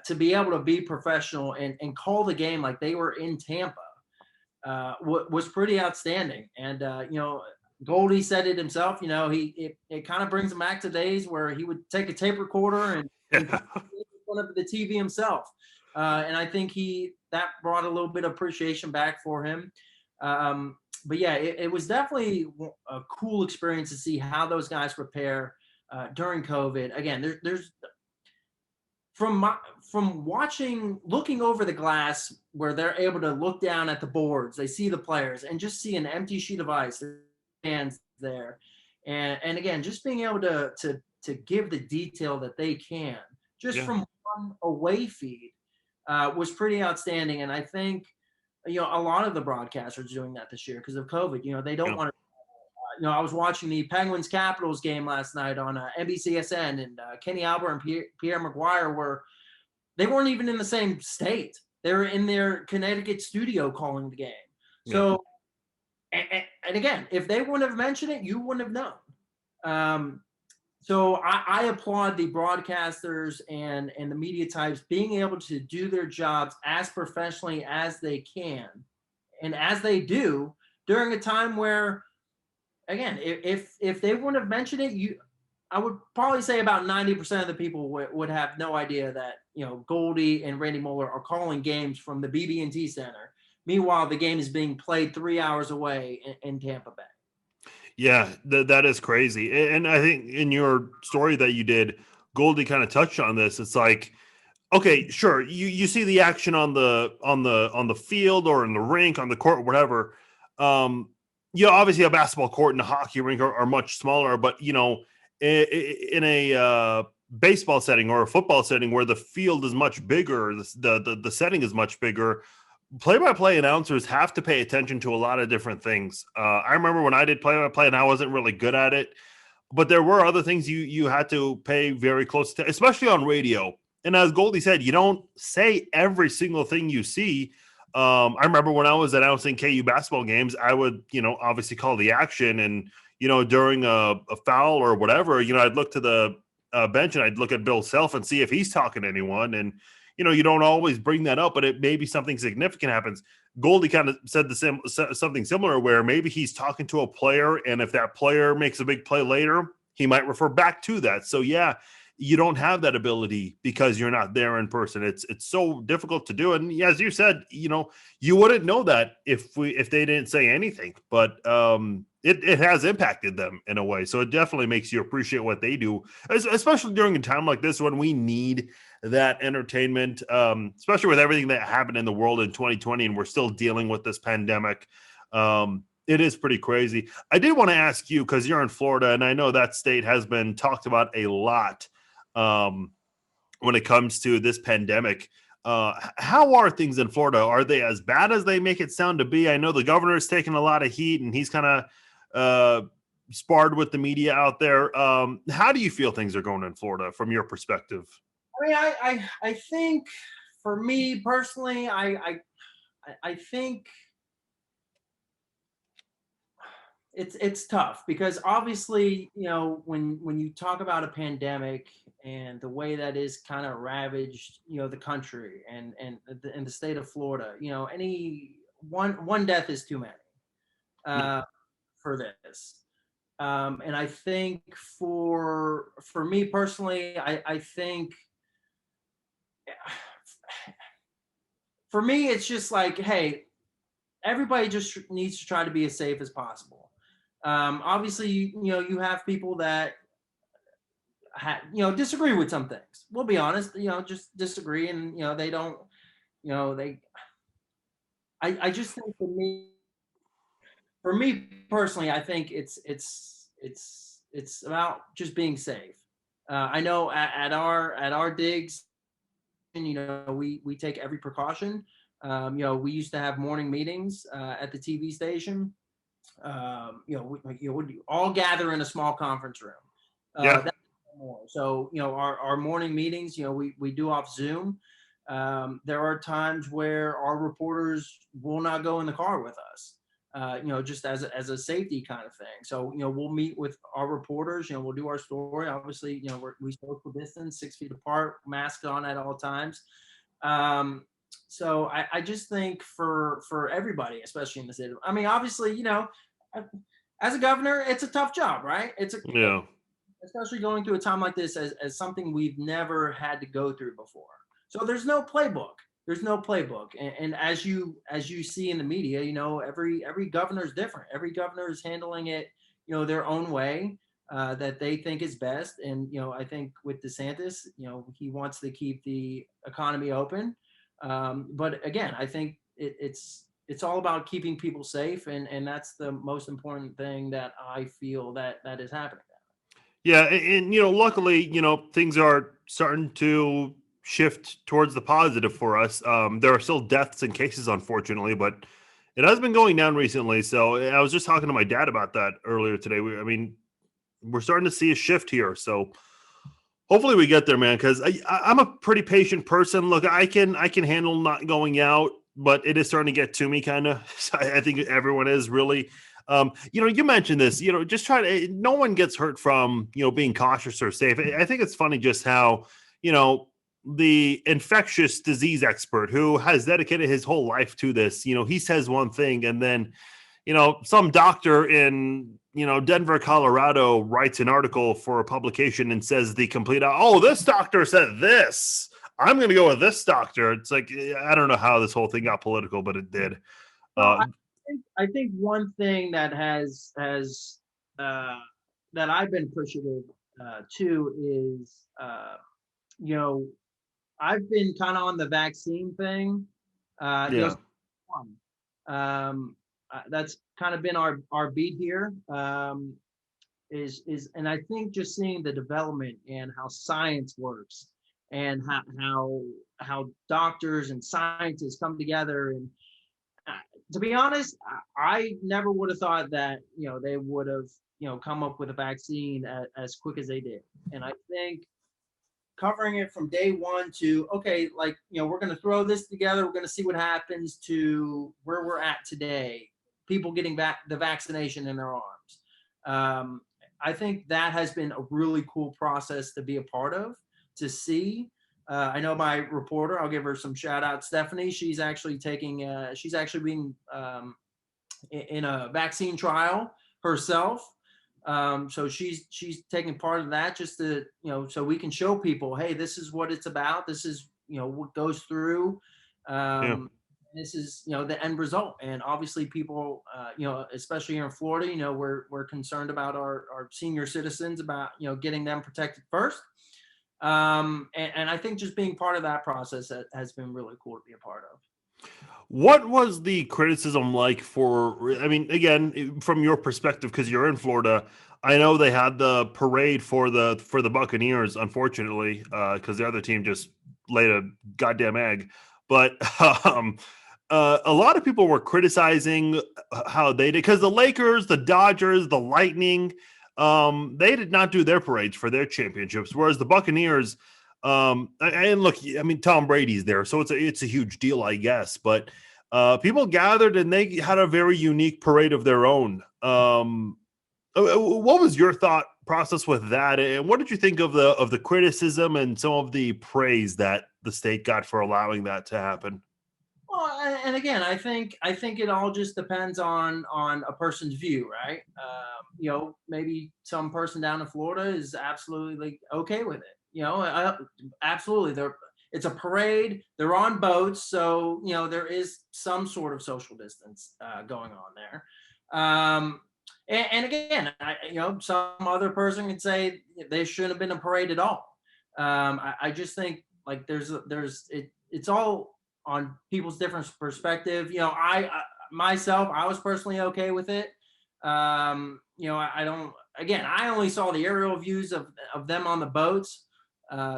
to be able to be professional and call the game like they were in Tampa was pretty outstanding. And, Goldie said it himself, it kind of brings him back to days where he would take a tape recorder and in front of the TV himself. And I think that brought a little bit of appreciation back for him. But yeah, it was definitely a cool experience to see how those guys prepare during COVID. Again, there's from looking over the glass where they're able to look down at the boards, they see the players and just see an empty sheet of ice, their hands there. And again, just being able to give the detail that they can just from one away feed was pretty outstanding. And I think, a lot of the broadcasters doing that this year because of COVID, they don't want to, I was watching the Penguins Capitals game last night on NBCSN and Kenny Albert and Pierre Maguire they weren't even in the same state. They were in their Connecticut studio calling the game. So, and again, if they wouldn't have mentioned it, you wouldn't have known. So I applaud the broadcasters and the media types being able to do their jobs as professionally as they can and as they do during a time where again, if they wouldn't have mentioned it, I would probably say about 90% of the people would have no idea that, Goldie and Randy Moeller are calling games from the BB&T Center. Meanwhile, the game is being played 3 hours away in Tampa Bay. Yeah, that is crazy. And I think in your story that you did, Goldie kind of touched on this. It's like, okay, sure, you see the action on the field or in the rink, on the court, whatever. Obviously a basketball court and a hockey rink are much smaller, but in a baseball setting or a football setting where the field is much bigger, the setting is much bigger, play-by-play announcers have to pay attention to a lot of different things. I remember when I did play-by-play and I wasn't really good at it, but there were other things you had to pay very close to, especially on radio. And as Goldie said, you don't say every single thing you see. I remember when I was announcing KU basketball games, I would, obviously call the action, and, during a foul or whatever, I'd look to the bench and I'd look at Bill Self and see if he's talking to anyone. And, you don't always bring that up, but it maybe something significant happens. Goldie kind of said something similar where maybe he's talking to a player, and if that player makes a big play later, he might refer back to that. So yeah, you don't have that ability because you're not there in person. It's so difficult to do. And as you said, you wouldn't know that if they didn't say anything, but it has impacted them in a way. So it definitely makes you appreciate what they do, especially during a time like this when we need that entertainment, especially with everything that happened in the world in 2020, and we're still dealing with this pandemic. It is pretty crazy. I did want to ask you, because you're in Florida, and I know that state has been talked about a lot when it comes to this pandemic. How are things in Florida? Are they as bad as they make it sound to be? I know the governor's taking a lot of heat, and he's kind of sparred with the media out there. How do you feel things are going in Florida from your perspective? I mean, I think for me personally, I think it's tough because obviously, when you talk about a pandemic and the way that is kind of ravaged, the country and the state of Florida, any one death is too many for this. And I think for me personally, I think for me, it's just like, hey, everybody just needs to try to be as safe as possible. Obviously, you have people that disagree with some things. We'll be honest, just disagree, and they don't, they. I just think for me personally, I think it's about just being safe. I know at our digs, we take every precaution. We used to have morning meetings at the TV station. We all gather in a small conference room. Yeah. So, our morning meetings, we do off Zoom. There are times where our reporters will not go in the car with us, just as a safety kind of thing. So, we'll meet with our reporters, we'll do our story. Obviously, we social distance, 6 feet apart, mask on at all times. So I just think for everybody, especially in the city, I mean, obviously, as a governor, it's a tough job, right? Especially going through a time like this as something we've never had to go through before. So there's no playbook. And as you see in the media, every governor is different. Every governor is handling it, their own way that they think is best. And, I think with DeSantis, he wants to keep the economy open. But again, I think it's all about keeping people safe. And that's the most important thing that I feel that is happening. Yeah, and luckily, things are starting to shift towards the positive for us. There are still deaths and cases, unfortunately, but it has been going down recently. So I was just talking to my dad about that earlier today. We're starting to see a shift here. So hopefully we get there, man, because I'm a pretty patient person. Look, I can handle not going out, but it is starting to get to me kind of. I think everyone is really. You mentioned this, just try to, no one gets hurt from, being cautious or safe. I think it's funny just how, the infectious disease expert who has dedicated his whole life to this, he says one thing and then, some doctor in, Denver, Colorado writes an article for a publication and says the complete, this doctor said this. I'm going to go with this doctor. It's like, I don't know how this whole thing got political, but it did. Well, I think one thing that has that I've been appreciative too is, I've been kind of on the vaccine thing. That's kind of been our beat here. And I think just seeing the development and how science works and how doctors and scientists come together. And to be honest, I never would have thought that they would have come up with a vaccine as quick as they did. And I think covering it from day one to, okay, we're going to throw this together, we're going to see what happens, to where we're at today, people getting back the vaccination in their arms. I think that has been a really cool process to be a part of, to see. I know my reporter, I'll give her some shout out, Stephanie, she's actually being in a vaccine trial herself. So she's taking part of that, just to, so we can show people, hey, this is what it's about. This is, what goes through. This is, the end result. And obviously people, especially here in Florida, we're concerned about our senior citizens, about, getting them protected first. And I think just being part of that process has been really cool to be a part of. What was the criticism like again, from your perspective, because you're in Florida, I know they had the parade for the Buccaneers, unfortunately, because the other team just laid a goddamn egg. But a lot of people were criticizing how they did, because the Lakers, the Dodgers, the Lightning, they did not do their parades for their championships, whereas the Buccaneers, and look, Tom Brady's there, so it's a huge deal, I guess. But people gathered and they had a very unique parade of their own. What was your thought process with that, and what did you think of the criticism and some of the praise that the state got for allowing that to happen? Well, and again, I think it all just depends on a person's view, right? Maybe some person down in Florida is absolutely okay with it. Absolutely. It's a parade. They're on boats, so there is some sort of social distance going on there. And again, some other person could say they shouldn't have been a parade at all. I just think it's all on people's different perspective. I was personally okay with it. I only saw the aerial views of them on the boats.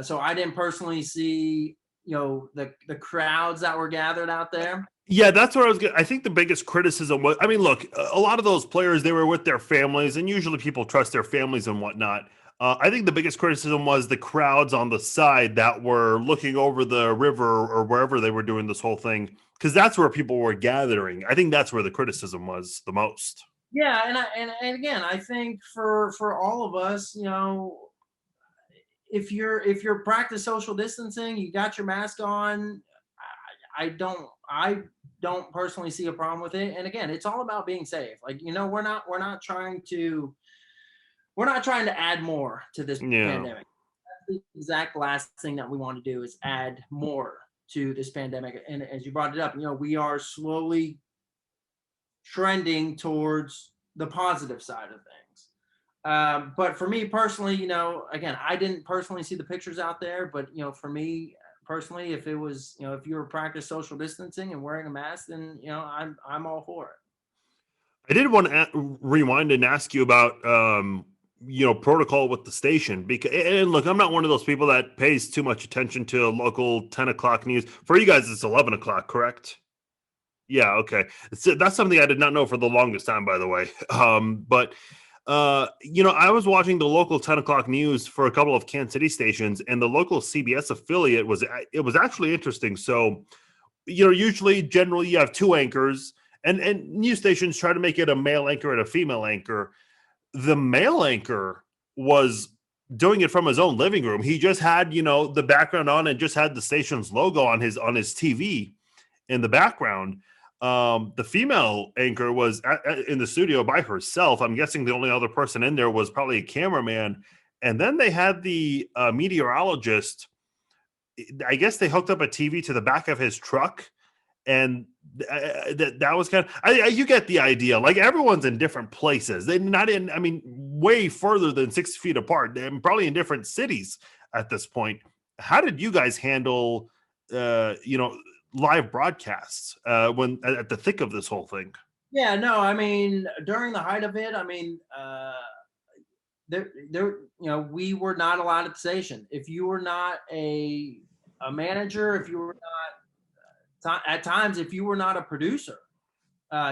So I didn't personally see, the crowds that were gathered out there. Yeah, that's what I think the biggest criticism was, look, a lot of those players, they were with their families, and usually people trust their families and whatnot. I think the biggest criticism was the crowds on the side that were looking over the river or wherever they were doing this whole thing, because that's where people were gathering. I think that's where the criticism was the most. Yeah, and again, I think for all of us, if you're practice social distancing, you got your mask on, I don't personally see a problem with it. And again, it's all about being safe. We're not trying to add more to this pandemic. That's the exact last thing that we want to do, is add more to this pandemic. And as you brought it up, we are slowly trending towards the positive side of things. But for me personally, again, I didn't personally see the pictures out there, but for me personally, if it was, if you were practice social distancing and wearing a mask, then I'm all for it. I did want to rewind and ask you about protocol with the station, because, and look, I'm not one of those people that pays too much attention to local 10 o'clock news. For you guys, it's 11 o'clock, correct? Yeah, okay. That's something I did not know for the longest time, by the way. But I was watching the local 10 o'clock news for a couple of Kansas City stations, and the local CBS affiliate was actually interesting. So, usually, generally, you have two anchors, and news stations try to make it a male anchor and a female anchor. The male anchor was doing it from his own living room. He just had, the background on and just had the station's logo on his TV in the background. The female anchor was in the studio by herself. I'm guessing the only other person in there was probably a cameraman. And then they had the meteorologist. I guess they hooked up a TV to the back of his truck, and that was kind of you get the idea. Like, everyone's in different places. They're not in, I mean, way further than 6 feet apart. They're probably in different cities at this point. How did you guys handle, live broadcasts when at the thick of this whole thing? Yeah, no, I mean, during the height of it, I mean, we were not allowed at the station. If you were not a manager, if you were not, at times, if you were not a producer,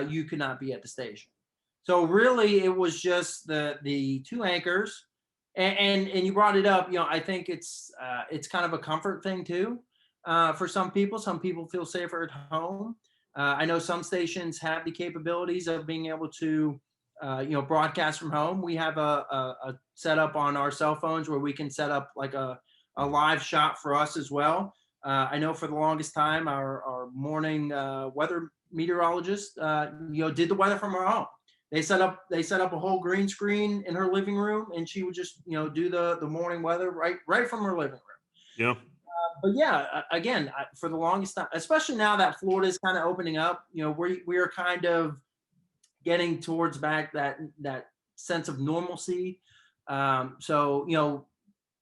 you could not be at the station. So really, it was just the two anchors, and you brought it up. I think it's kind of a comfort thing too, for some people. Some people feel safer at home. I know some stations have the capabilities of being able to, broadcast from home. We have a setup on our cell phones where we can set up like a live shot for us as well. I know for the longest time, our morning weather meteorologist, did the weather from her home. They set up a whole green screen in her living room, and she would just do the morning weather right from her living room. Yeah. But yeah, again, for the longest time, especially now that Florida is kind of opening up, we are kind of getting towards back that sense of normalcy. So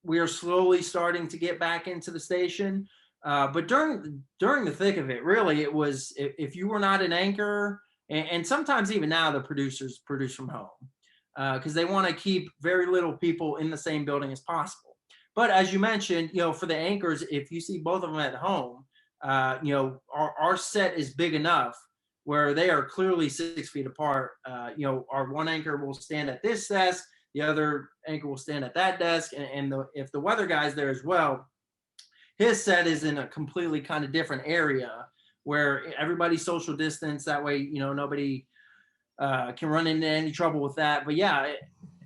we are slowly starting to get back into the station. But during the thick of it, really, it was if you were not an anchor, and sometimes even now the producers produce from home because they want to keep very little people in the same building as possible. But as you mentioned, for the anchors, if you see both of them at home, our set is big enough where they are clearly 6 feet apart. Our one anchor will stand at this desk, the other anchor will stand at that desk, and if the weather guy's there as well, his set is in a completely kind of different area where everybody's social distance. That way, nobody can run into any trouble with that. But yeah,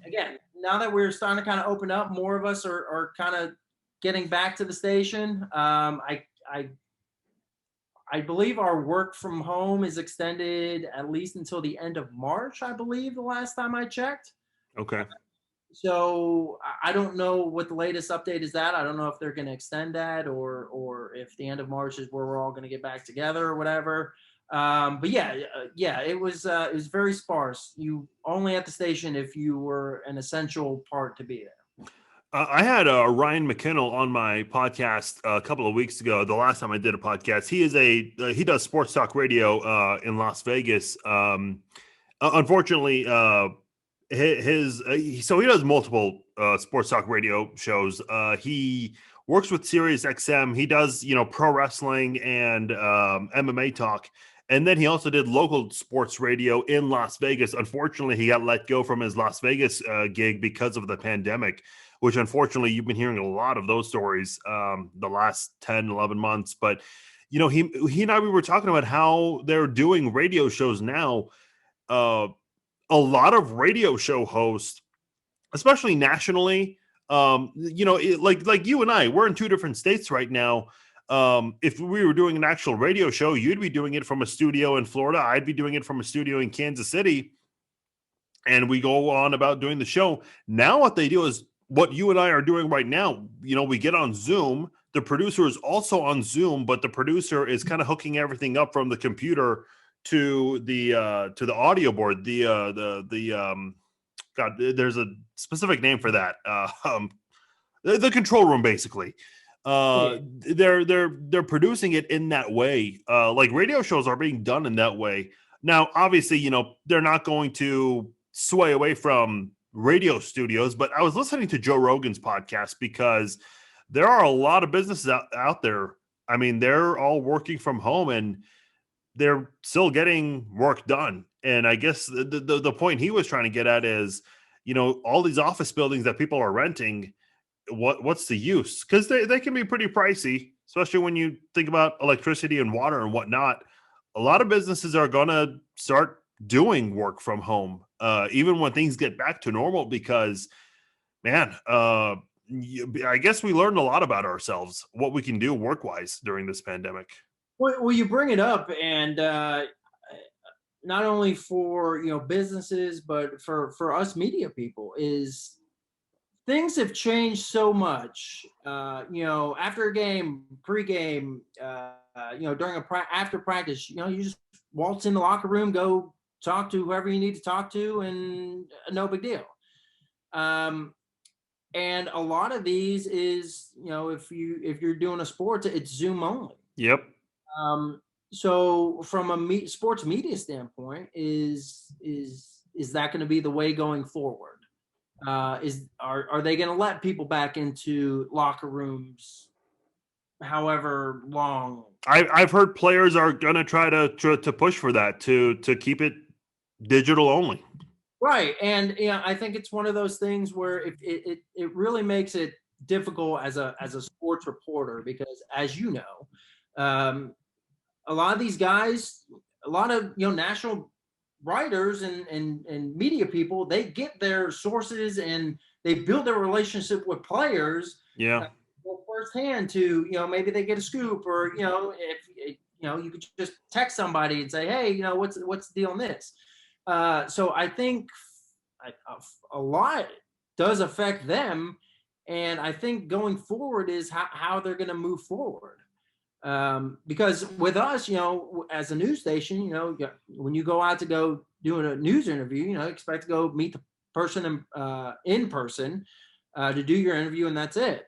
again, now that we're starting to kind of open up, more of us are kind of getting back to the station. I believe our work from home is extended at least until the end of March, I believe, the last time I checked. Okay. So I don't know what the latest update is that. I don't know if they're going to extend that or if the end of March is where we're all going to get back together or whatever. But yeah, it was very sparse. You only at the station if you were an essential part to be there. I had Ryan McKinnell on my podcast a couple of weeks ago. The last time I did a podcast, he does sports talk radio in Las Vegas. Unfortunately, so he does multiple sports talk radio shows. He works with Sirius XM. He does pro wrestling and MMA talk. And then he also did local sports radio in Las Vegas. Unfortunately, he got let go from his Las Vegas gig because of the pandemic, which unfortunately you've been hearing a lot of those stories the last 10, 11 months. But, he and I, we were talking about how they're doing radio shows now. A lot of radio show hosts, especially nationally, like you and I, we're in two different states right now. If we were doing an actual radio show, you'd be doing it from a studio in Florida. I'd be doing it from a studio in Kansas City. And we go on about doing the show. Now what they do is what you and I are doing right now. We get on Zoom. The producer is also on Zoom, but the producer is kind of hooking everything up from the computer to the audio board. God, there's a specific name for that. The control room, basically. They're producing it in that way. Like radio shows are being done in that way. Now, obviously, they're not going to sway away from radio studios, but I was listening to Joe Rogan's podcast because there are a lot of businesses out there. I mean, they're all working from home and they're still getting work done. And I guess the point he was trying to get at is, all these office buildings that people are renting, what's the use? Because they can be pretty pricey, especially when you think about electricity and water and whatnot. A lot of businesses are going to start doing work from home, even when things get back to normal, because, man, I guess we learned a lot about ourselves, what we can do work-wise during this pandemic. Well, you bring it up, and not only for, businesses, but for us media people, is things have changed so much. After a game, pregame, during after practice, you just waltz in the locker room, go talk to whoever you need to talk to, and no big deal. And a lot of these is, if you're doing a sports, it's Zoom only. Yep. So from a sports media standpoint, is that going to be the way going forward? Are they going to let people back into locker rooms however long? I've heard players are going to try to push for that, to keep it digital only. Right. And I think it's one of those things where it really makes it difficult as a sports reporter, because as you know, a lot of these guys, a lot of national writers and media people, they get their sources and they build their relationship with players. Yeah. Firsthand to, maybe they get a scoop, or if you could just text somebody and say, hey, what's the deal on this? So I think a lot does affect them, and I think going forward is how they're going to move forward. Because with us, as a news station, when you go out to go do a news interview, expect to go meet the person in person to do your interview, and that's it.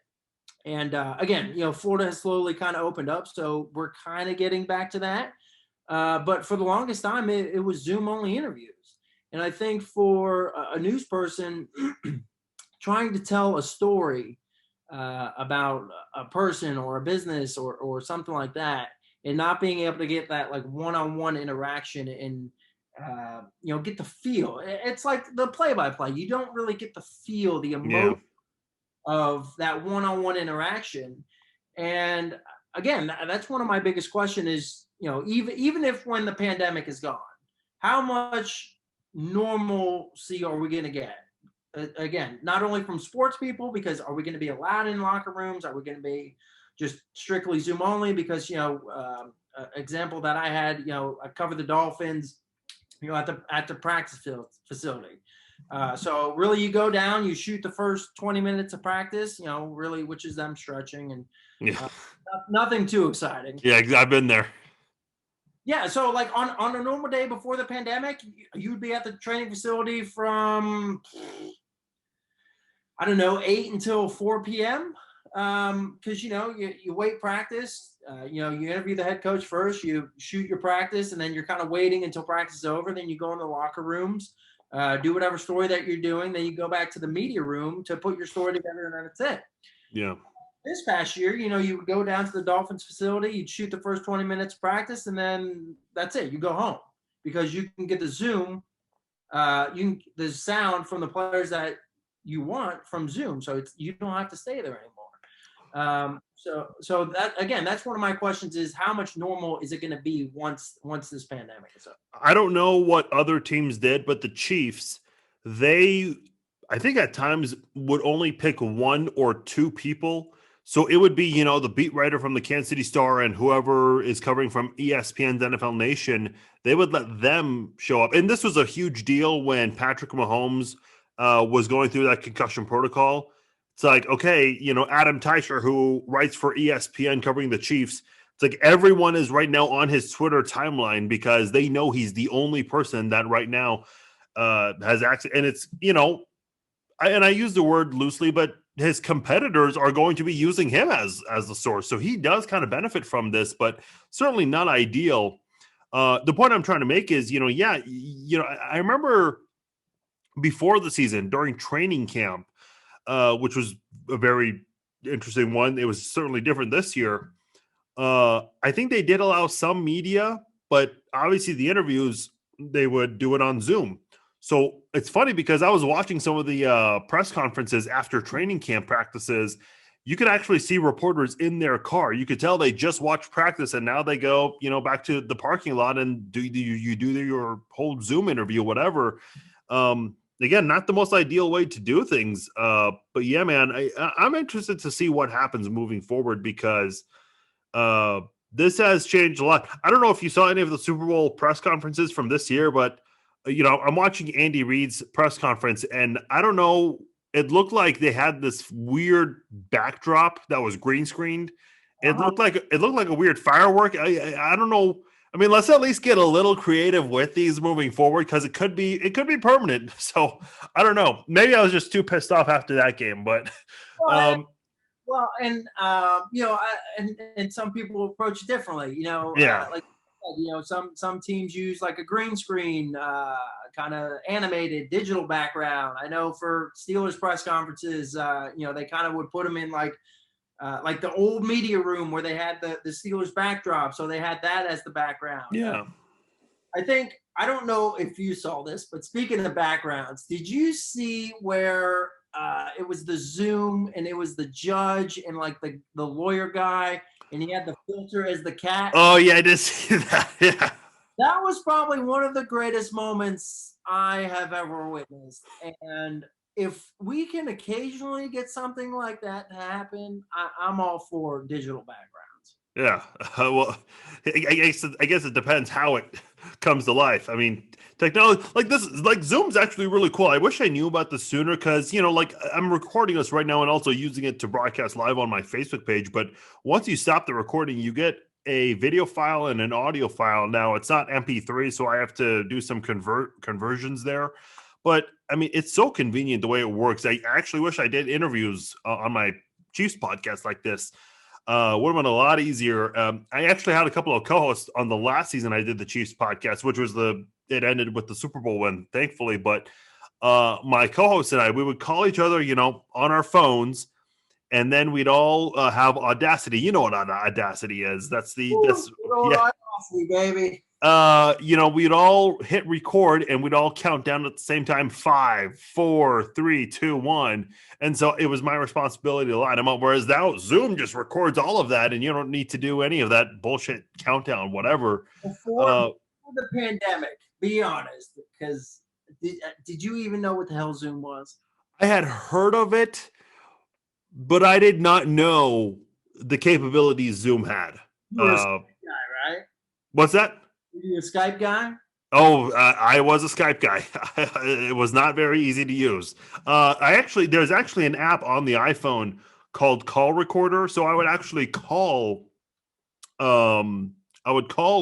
And again, Florida has slowly kind of opened up, so we're kind of getting back to that. But for the longest time, it was Zoom only interviews. And I think for a news person trying to tell a story about a person or a business or something like that, and not being able to get that like one-on-one interaction and get the feel. It's like the play-by-play. You don't really get the feel, the emotion of that one-on-one interaction. And again, that's one of my biggest questions is, even if when the pandemic is gone, how much normalcy are we going to get? Again, not only from sports people, because are we going to be allowed in locker rooms? Are we going to be just strictly Zoom only? Because, example that I had, I covered the Dolphins, at the practice facility. So really you go down, you shoot the first 20 minutes of practice, really, which is them stretching and nothing too exciting. Yeah, I've been there. Yeah, so like on a normal day before the pandemic, you'd be at the training facility from, I don't know, 8 until 4 p.m. Because, you wait practice, you interview the head coach first, you shoot your practice, and then you're kind of waiting until practice is over. Then you go in the locker rooms, do whatever story that you're doing. Then you go back to the media room to put your story together, and then that's it. Yeah. This past year, you would go down to the Dolphins facility, you'd shoot the first 20 minutes of practice, and then that's it. You go home because you can get the Zoom, the sound from the players that you want from Zoom. So you don't have to stay there anymore. So that, again, that's one of my questions is how much normal is it going to be once this pandemic is up? I don't know what other teams did, but the Chiefs, I think at times would only pick one or two people. So it would be, the beat writer from the Kansas City Star and whoever is covering from ESPN's NFL Nation, they would let them show up. And this was a huge deal when Patrick Mahomes was going through that concussion protocol. It's like, okay, Adam Teicher, who writes for ESPN covering the Chiefs, it's like everyone is right now on his Twitter timeline because they know he's the only person that right now has access. And it's, I use the word loosely, but his competitors are going to be using him as the source. So he does kind of benefit from this, but certainly not ideal. The point I'm trying to make is, I remember before the season during training camp, which was a very interesting one. It was certainly different this year. I think they did allow some media, but obviously the interviews, they would do it on Zoom. So it's funny because I was watching some of the press conferences after training camp practices. You could actually see reporters in their car. You could tell they just watched practice and now they go, back to the parking lot and do your whole Zoom interview, whatever. Again, not the most ideal way to do things. But yeah, man, I'm interested to see what happens moving forward because this has changed a lot. I don't know if you saw any of the Super Bowl press conferences from this year, but I'm watching Andy Reid's press conference, and I don't know. It looked like they had this weird backdrop that was green screened. It looked like a weird firework. I don't know. I mean, let's at least get a little creative with these moving forward, because it could be permanent. So I don't know. Maybe I was just too pissed off after that game, but. Well, and and some people approach it differently. Yeah. Some teams use like a green screen, kind of animated digital background. I know for Steelers press conferences, they kind of would put them in like the old media room where they had the Steelers backdrop, so they had that as the background. Yeah. I don't know if you saw this, but speaking of backgrounds, did you see where it was the Zoom and it was the judge and like the lawyer guy, and he had the filter as the cat? Oh yeah, I did see that. Yeah. That was probably one of the greatest moments I have ever witnessed. And if we can occasionally get something like that to happen, I'm all for digital backgrounds. Yeah. Well, I guess it depends how it comes to life. I mean, technology like Zoom's actually really cool. I wish I knew about this sooner, because like I'm recording this right now and also using it to broadcast live on my Facebook page. But once you stop the recording, you get a video file and an audio file. Now it's not MP3, so I have to do some conversions there. But I mean, it's so convenient the way it works. I actually wish I did interviews on my Chiefs podcast like this. Would have been a lot easier. I actually had a couple of co-hosts on the last season I did the Chiefs podcast, which was it ended with the Super Bowl win, thankfully. But my co-host and I, we would call each other, on our phones, and then we'd all have Audacity. You know what Audacity is? Audacity, baby. We'd all hit record and we'd all count down at the same time. 5, 4, 3, 2, 1. And so it was my responsibility to line them up. Whereas now Zoom just records all of that and you don't need to do any of that bullshit countdown, whatever. Before the pandemic, be honest, because did you even know what the hell Zoom was? I had heard of it, but I did not know the capabilities Zoom had. You were a Skype guy, right? What's that? Were you a Skype guy? Oh, I was a Skype guy. It was not very easy to use. There's actually an app on the iPhone called Call Recorder. So I would actually call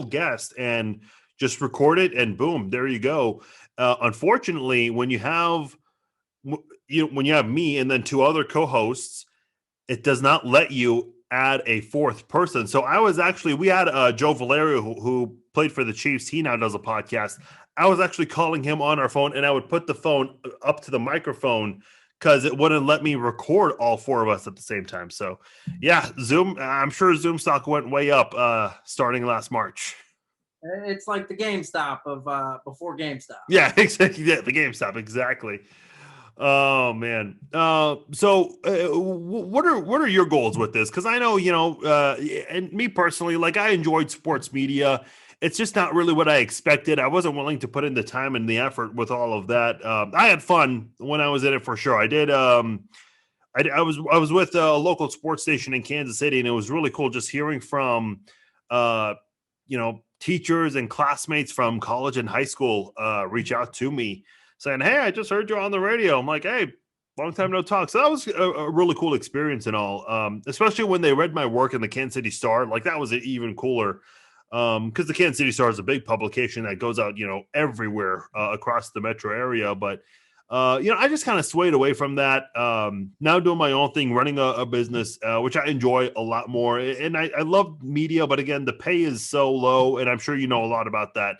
guests and just record it, and boom, there you go. Unfortunately, when you have me and then 2 other co-hosts, it does not let you add a 4th person. So we had Joe Valerio who played for the Chiefs. He now does a podcast. I was actually calling him on our phone, and I would put the phone up to the microphone because it wouldn't let me record all 4 of us at the same time. So yeah, Zoom, I'm sure Zoom stock went way up starting last March. It's like the GameStop of before GameStop. Yeah, exactly. Yeah, the GameStop, exactly. Oh man. So what are your goals with this? Because I know, and me personally, like I enjoyed sports media. It's just not really what I expected. I wasn't willing to put in the time and the effort with all of that. I had fun when I was in it for sure. I did. I was with a local sports station in Kansas City, and it was really cool just hearing from, teachers and classmates from college and high school reach out to me saying, "Hey, I just heard you on the radio." I'm like, "Hey, long time no talk." So that was a really cool experience and all, especially when they read my work in the Kansas City Star. Like that was even cooler because the Kansas City Star is a big publication that goes out, everywhere across the metro area. But, I just kind of swayed away from that. Now doing my own thing, running a business, which I enjoy a lot more. And I love media, but again, the pay is so low, and I'm sure you know a lot about that.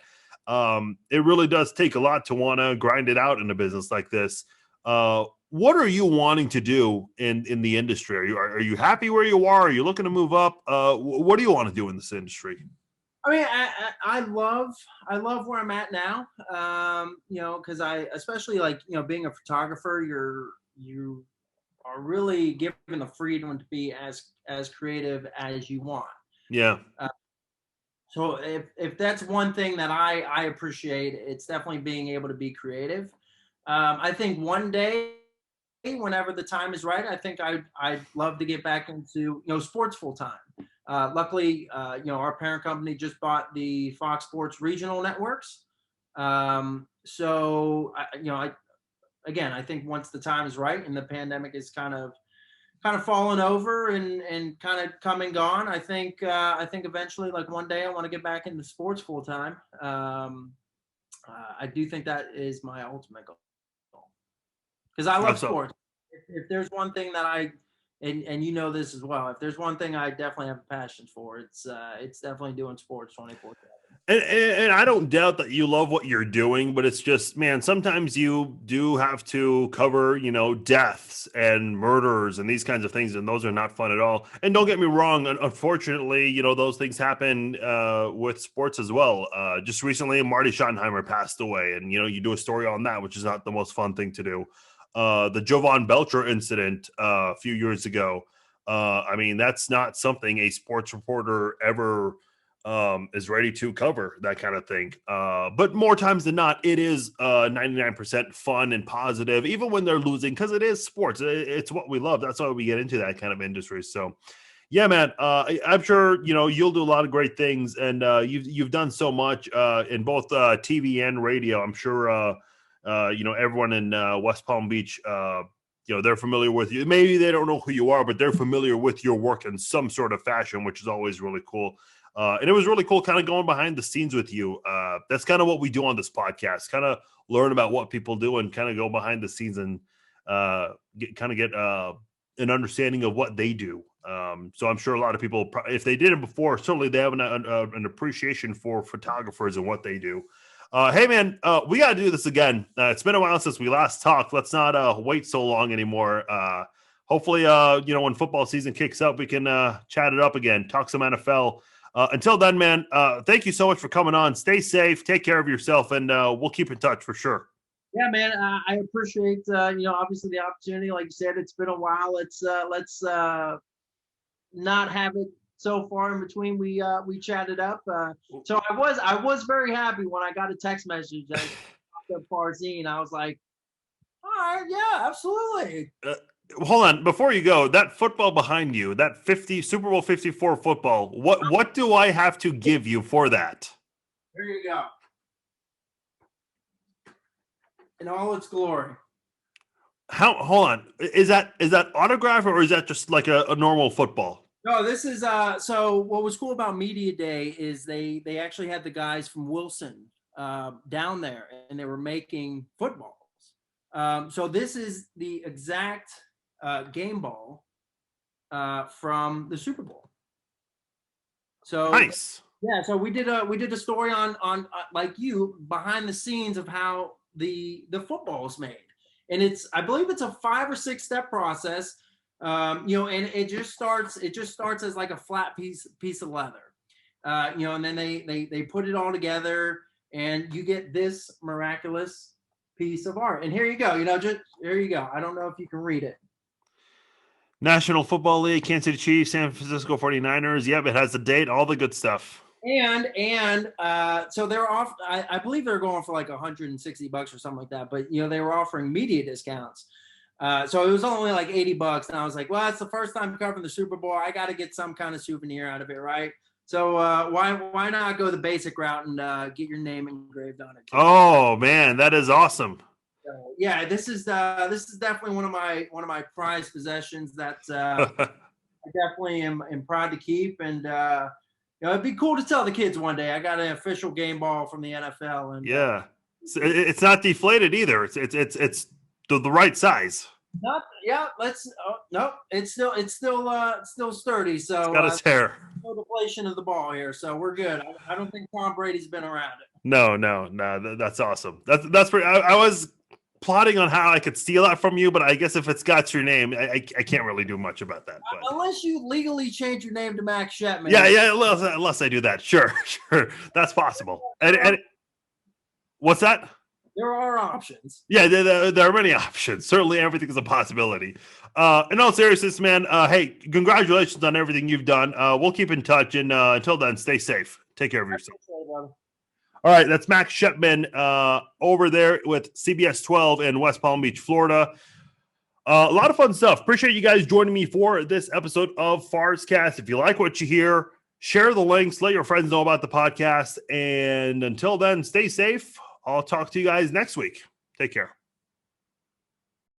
It really does take a lot to want to grind it out in a business like this. What are you wanting to do in the industry? Are you happy where you are? Are you looking to move up? What do you want to do in this industry? I mean, I love where I'm at now. Because I especially like being a photographer, you are really given the freedom to be as creative as you want. Yeah. So if that's one thing that I appreciate, it's definitely being able to be creative. I think one day, whenever the time is right, I think I'd love to get back into sports full time. Luckily, our parent company just bought the Fox Sports regional networks. So I think once the time is right and the pandemic is kind of fallen over and kind of come and gone, I think eventually, like one day, I want to get back into sports full time. I do think that is my ultimate goal because I love sports. If there's one thing that and you know this as well, if there's one thing I definitely have a passion for, it's definitely doing sports 24/7. And I don't doubt that you love what you're doing, but it's just, man, sometimes you do have to cover, deaths and murders and these kinds of things, and those are not fun at all. And don't get me wrong, unfortunately, those things happen with sports as well. Just recently, Marty Schottenheimer passed away, and, you do a story on that, which is not the most fun thing to do. The Jovan Belcher incident a few years ago, that's not something a sports reporter ever is ready to cover, that kind of thing. But more times than not, it is 99% fun and positive, even when they're losing, because it is sports. It's what we love. That's why we get into that kind of industry. So, yeah, man, I'm sure, you'll do a lot of great things, and you've done so much in both TV and radio. I'm sure, everyone in West Palm Beach, they're familiar with you. Maybe they don't know who you are, but they're familiar with your work in some sort of fashion, which is always really cool. And it was really cool kind of going behind the scenes with you. That's kind of what we do on this podcast, kind of learn about what people do and kind of go behind the scenes and get an understanding of what they do. So I'm sure a lot of people, if they did it before, certainly they have an appreciation for photographers and what they do. Hey, man, we got to do this again. It's been a while since we last talked. Let's not wait so long anymore. Hopefully, when football season kicks up, we can chat it up again, talk some NFL. Until then, man, thank you so much for coming on. Stay safe, take care of yourself, and we'll keep in touch for sure. Yeah, man, I appreciate obviously the opportunity. Like you said, it's been a while. Let's not have it so far in between. We chatted up. So I was very happy when I got a text message that Farzin. I was like, all right, yeah, absolutely. Hold on, before you go, that football behind you, that Super Bowl 54 football, what do I have to give you for that? There you go. In all its glory. Hold on. Is that autograph, or is that just like a normal football? No, this is so what was cool about Media Day is they actually had the guys from Wilson down there, and they were making footballs. So this is the exact game ball from the Super Bowl. So nice. Yeah, so we did a story on like you behind the scenes of how the football is made, and I believe it's a 5 or 6 step process. And it just starts as like a flat piece of leather, and then they put it all together, and you get this miraculous piece of art. And here you go. Here you go. I don't know if you can read it. National Football League, Kansas City Chiefs, San Francisco 49ers. Yep, it has the date, all the good stuff. And so they're off. I believe they're going for like $160 or something like that. But they were offering media discounts. So it was only like $80, and I was like, well, it's the first time covering the Super Bowl. I got to get some kind of souvenir out of it, right? So why not go the basic route and get your name engraved on it? Oh man, that is awesome. Yeah, this is definitely one of my prized possessions that I definitely am proud to keep, and it'd be cool to tell the kids one day I got an official game ball from the NFL. And yeah, it's not deflated either. It's the right size. No, it's still sturdy. So it's got its hair. No deflation of the ball here, so we're good. I don't think Tom Brady's been around it. No, that's awesome. That's pretty. I was plotting on how I could steal that from you, but I guess if it's got your name, I can't really do much about that. But. Unless you legally change your name to Max Shepman. Yeah. Unless I do that, sure, that's possible. And what's that? There are options. Yeah, there are many options. Certainly, everything is a possibility. In all seriousness, man, hey, congratulations on everything you've done. We'll keep in touch, and until then, stay safe. Take care of yourself. All right, that's Max Shepman over there with CBS12 in West Palm Beach, Florida. A lot of fun stuff. Appreciate you guys joining me for this episode of Farzcast. If you like what you hear, share the links, let your friends know about the podcast. And until then, stay safe. I'll talk to you guys next week. Take care.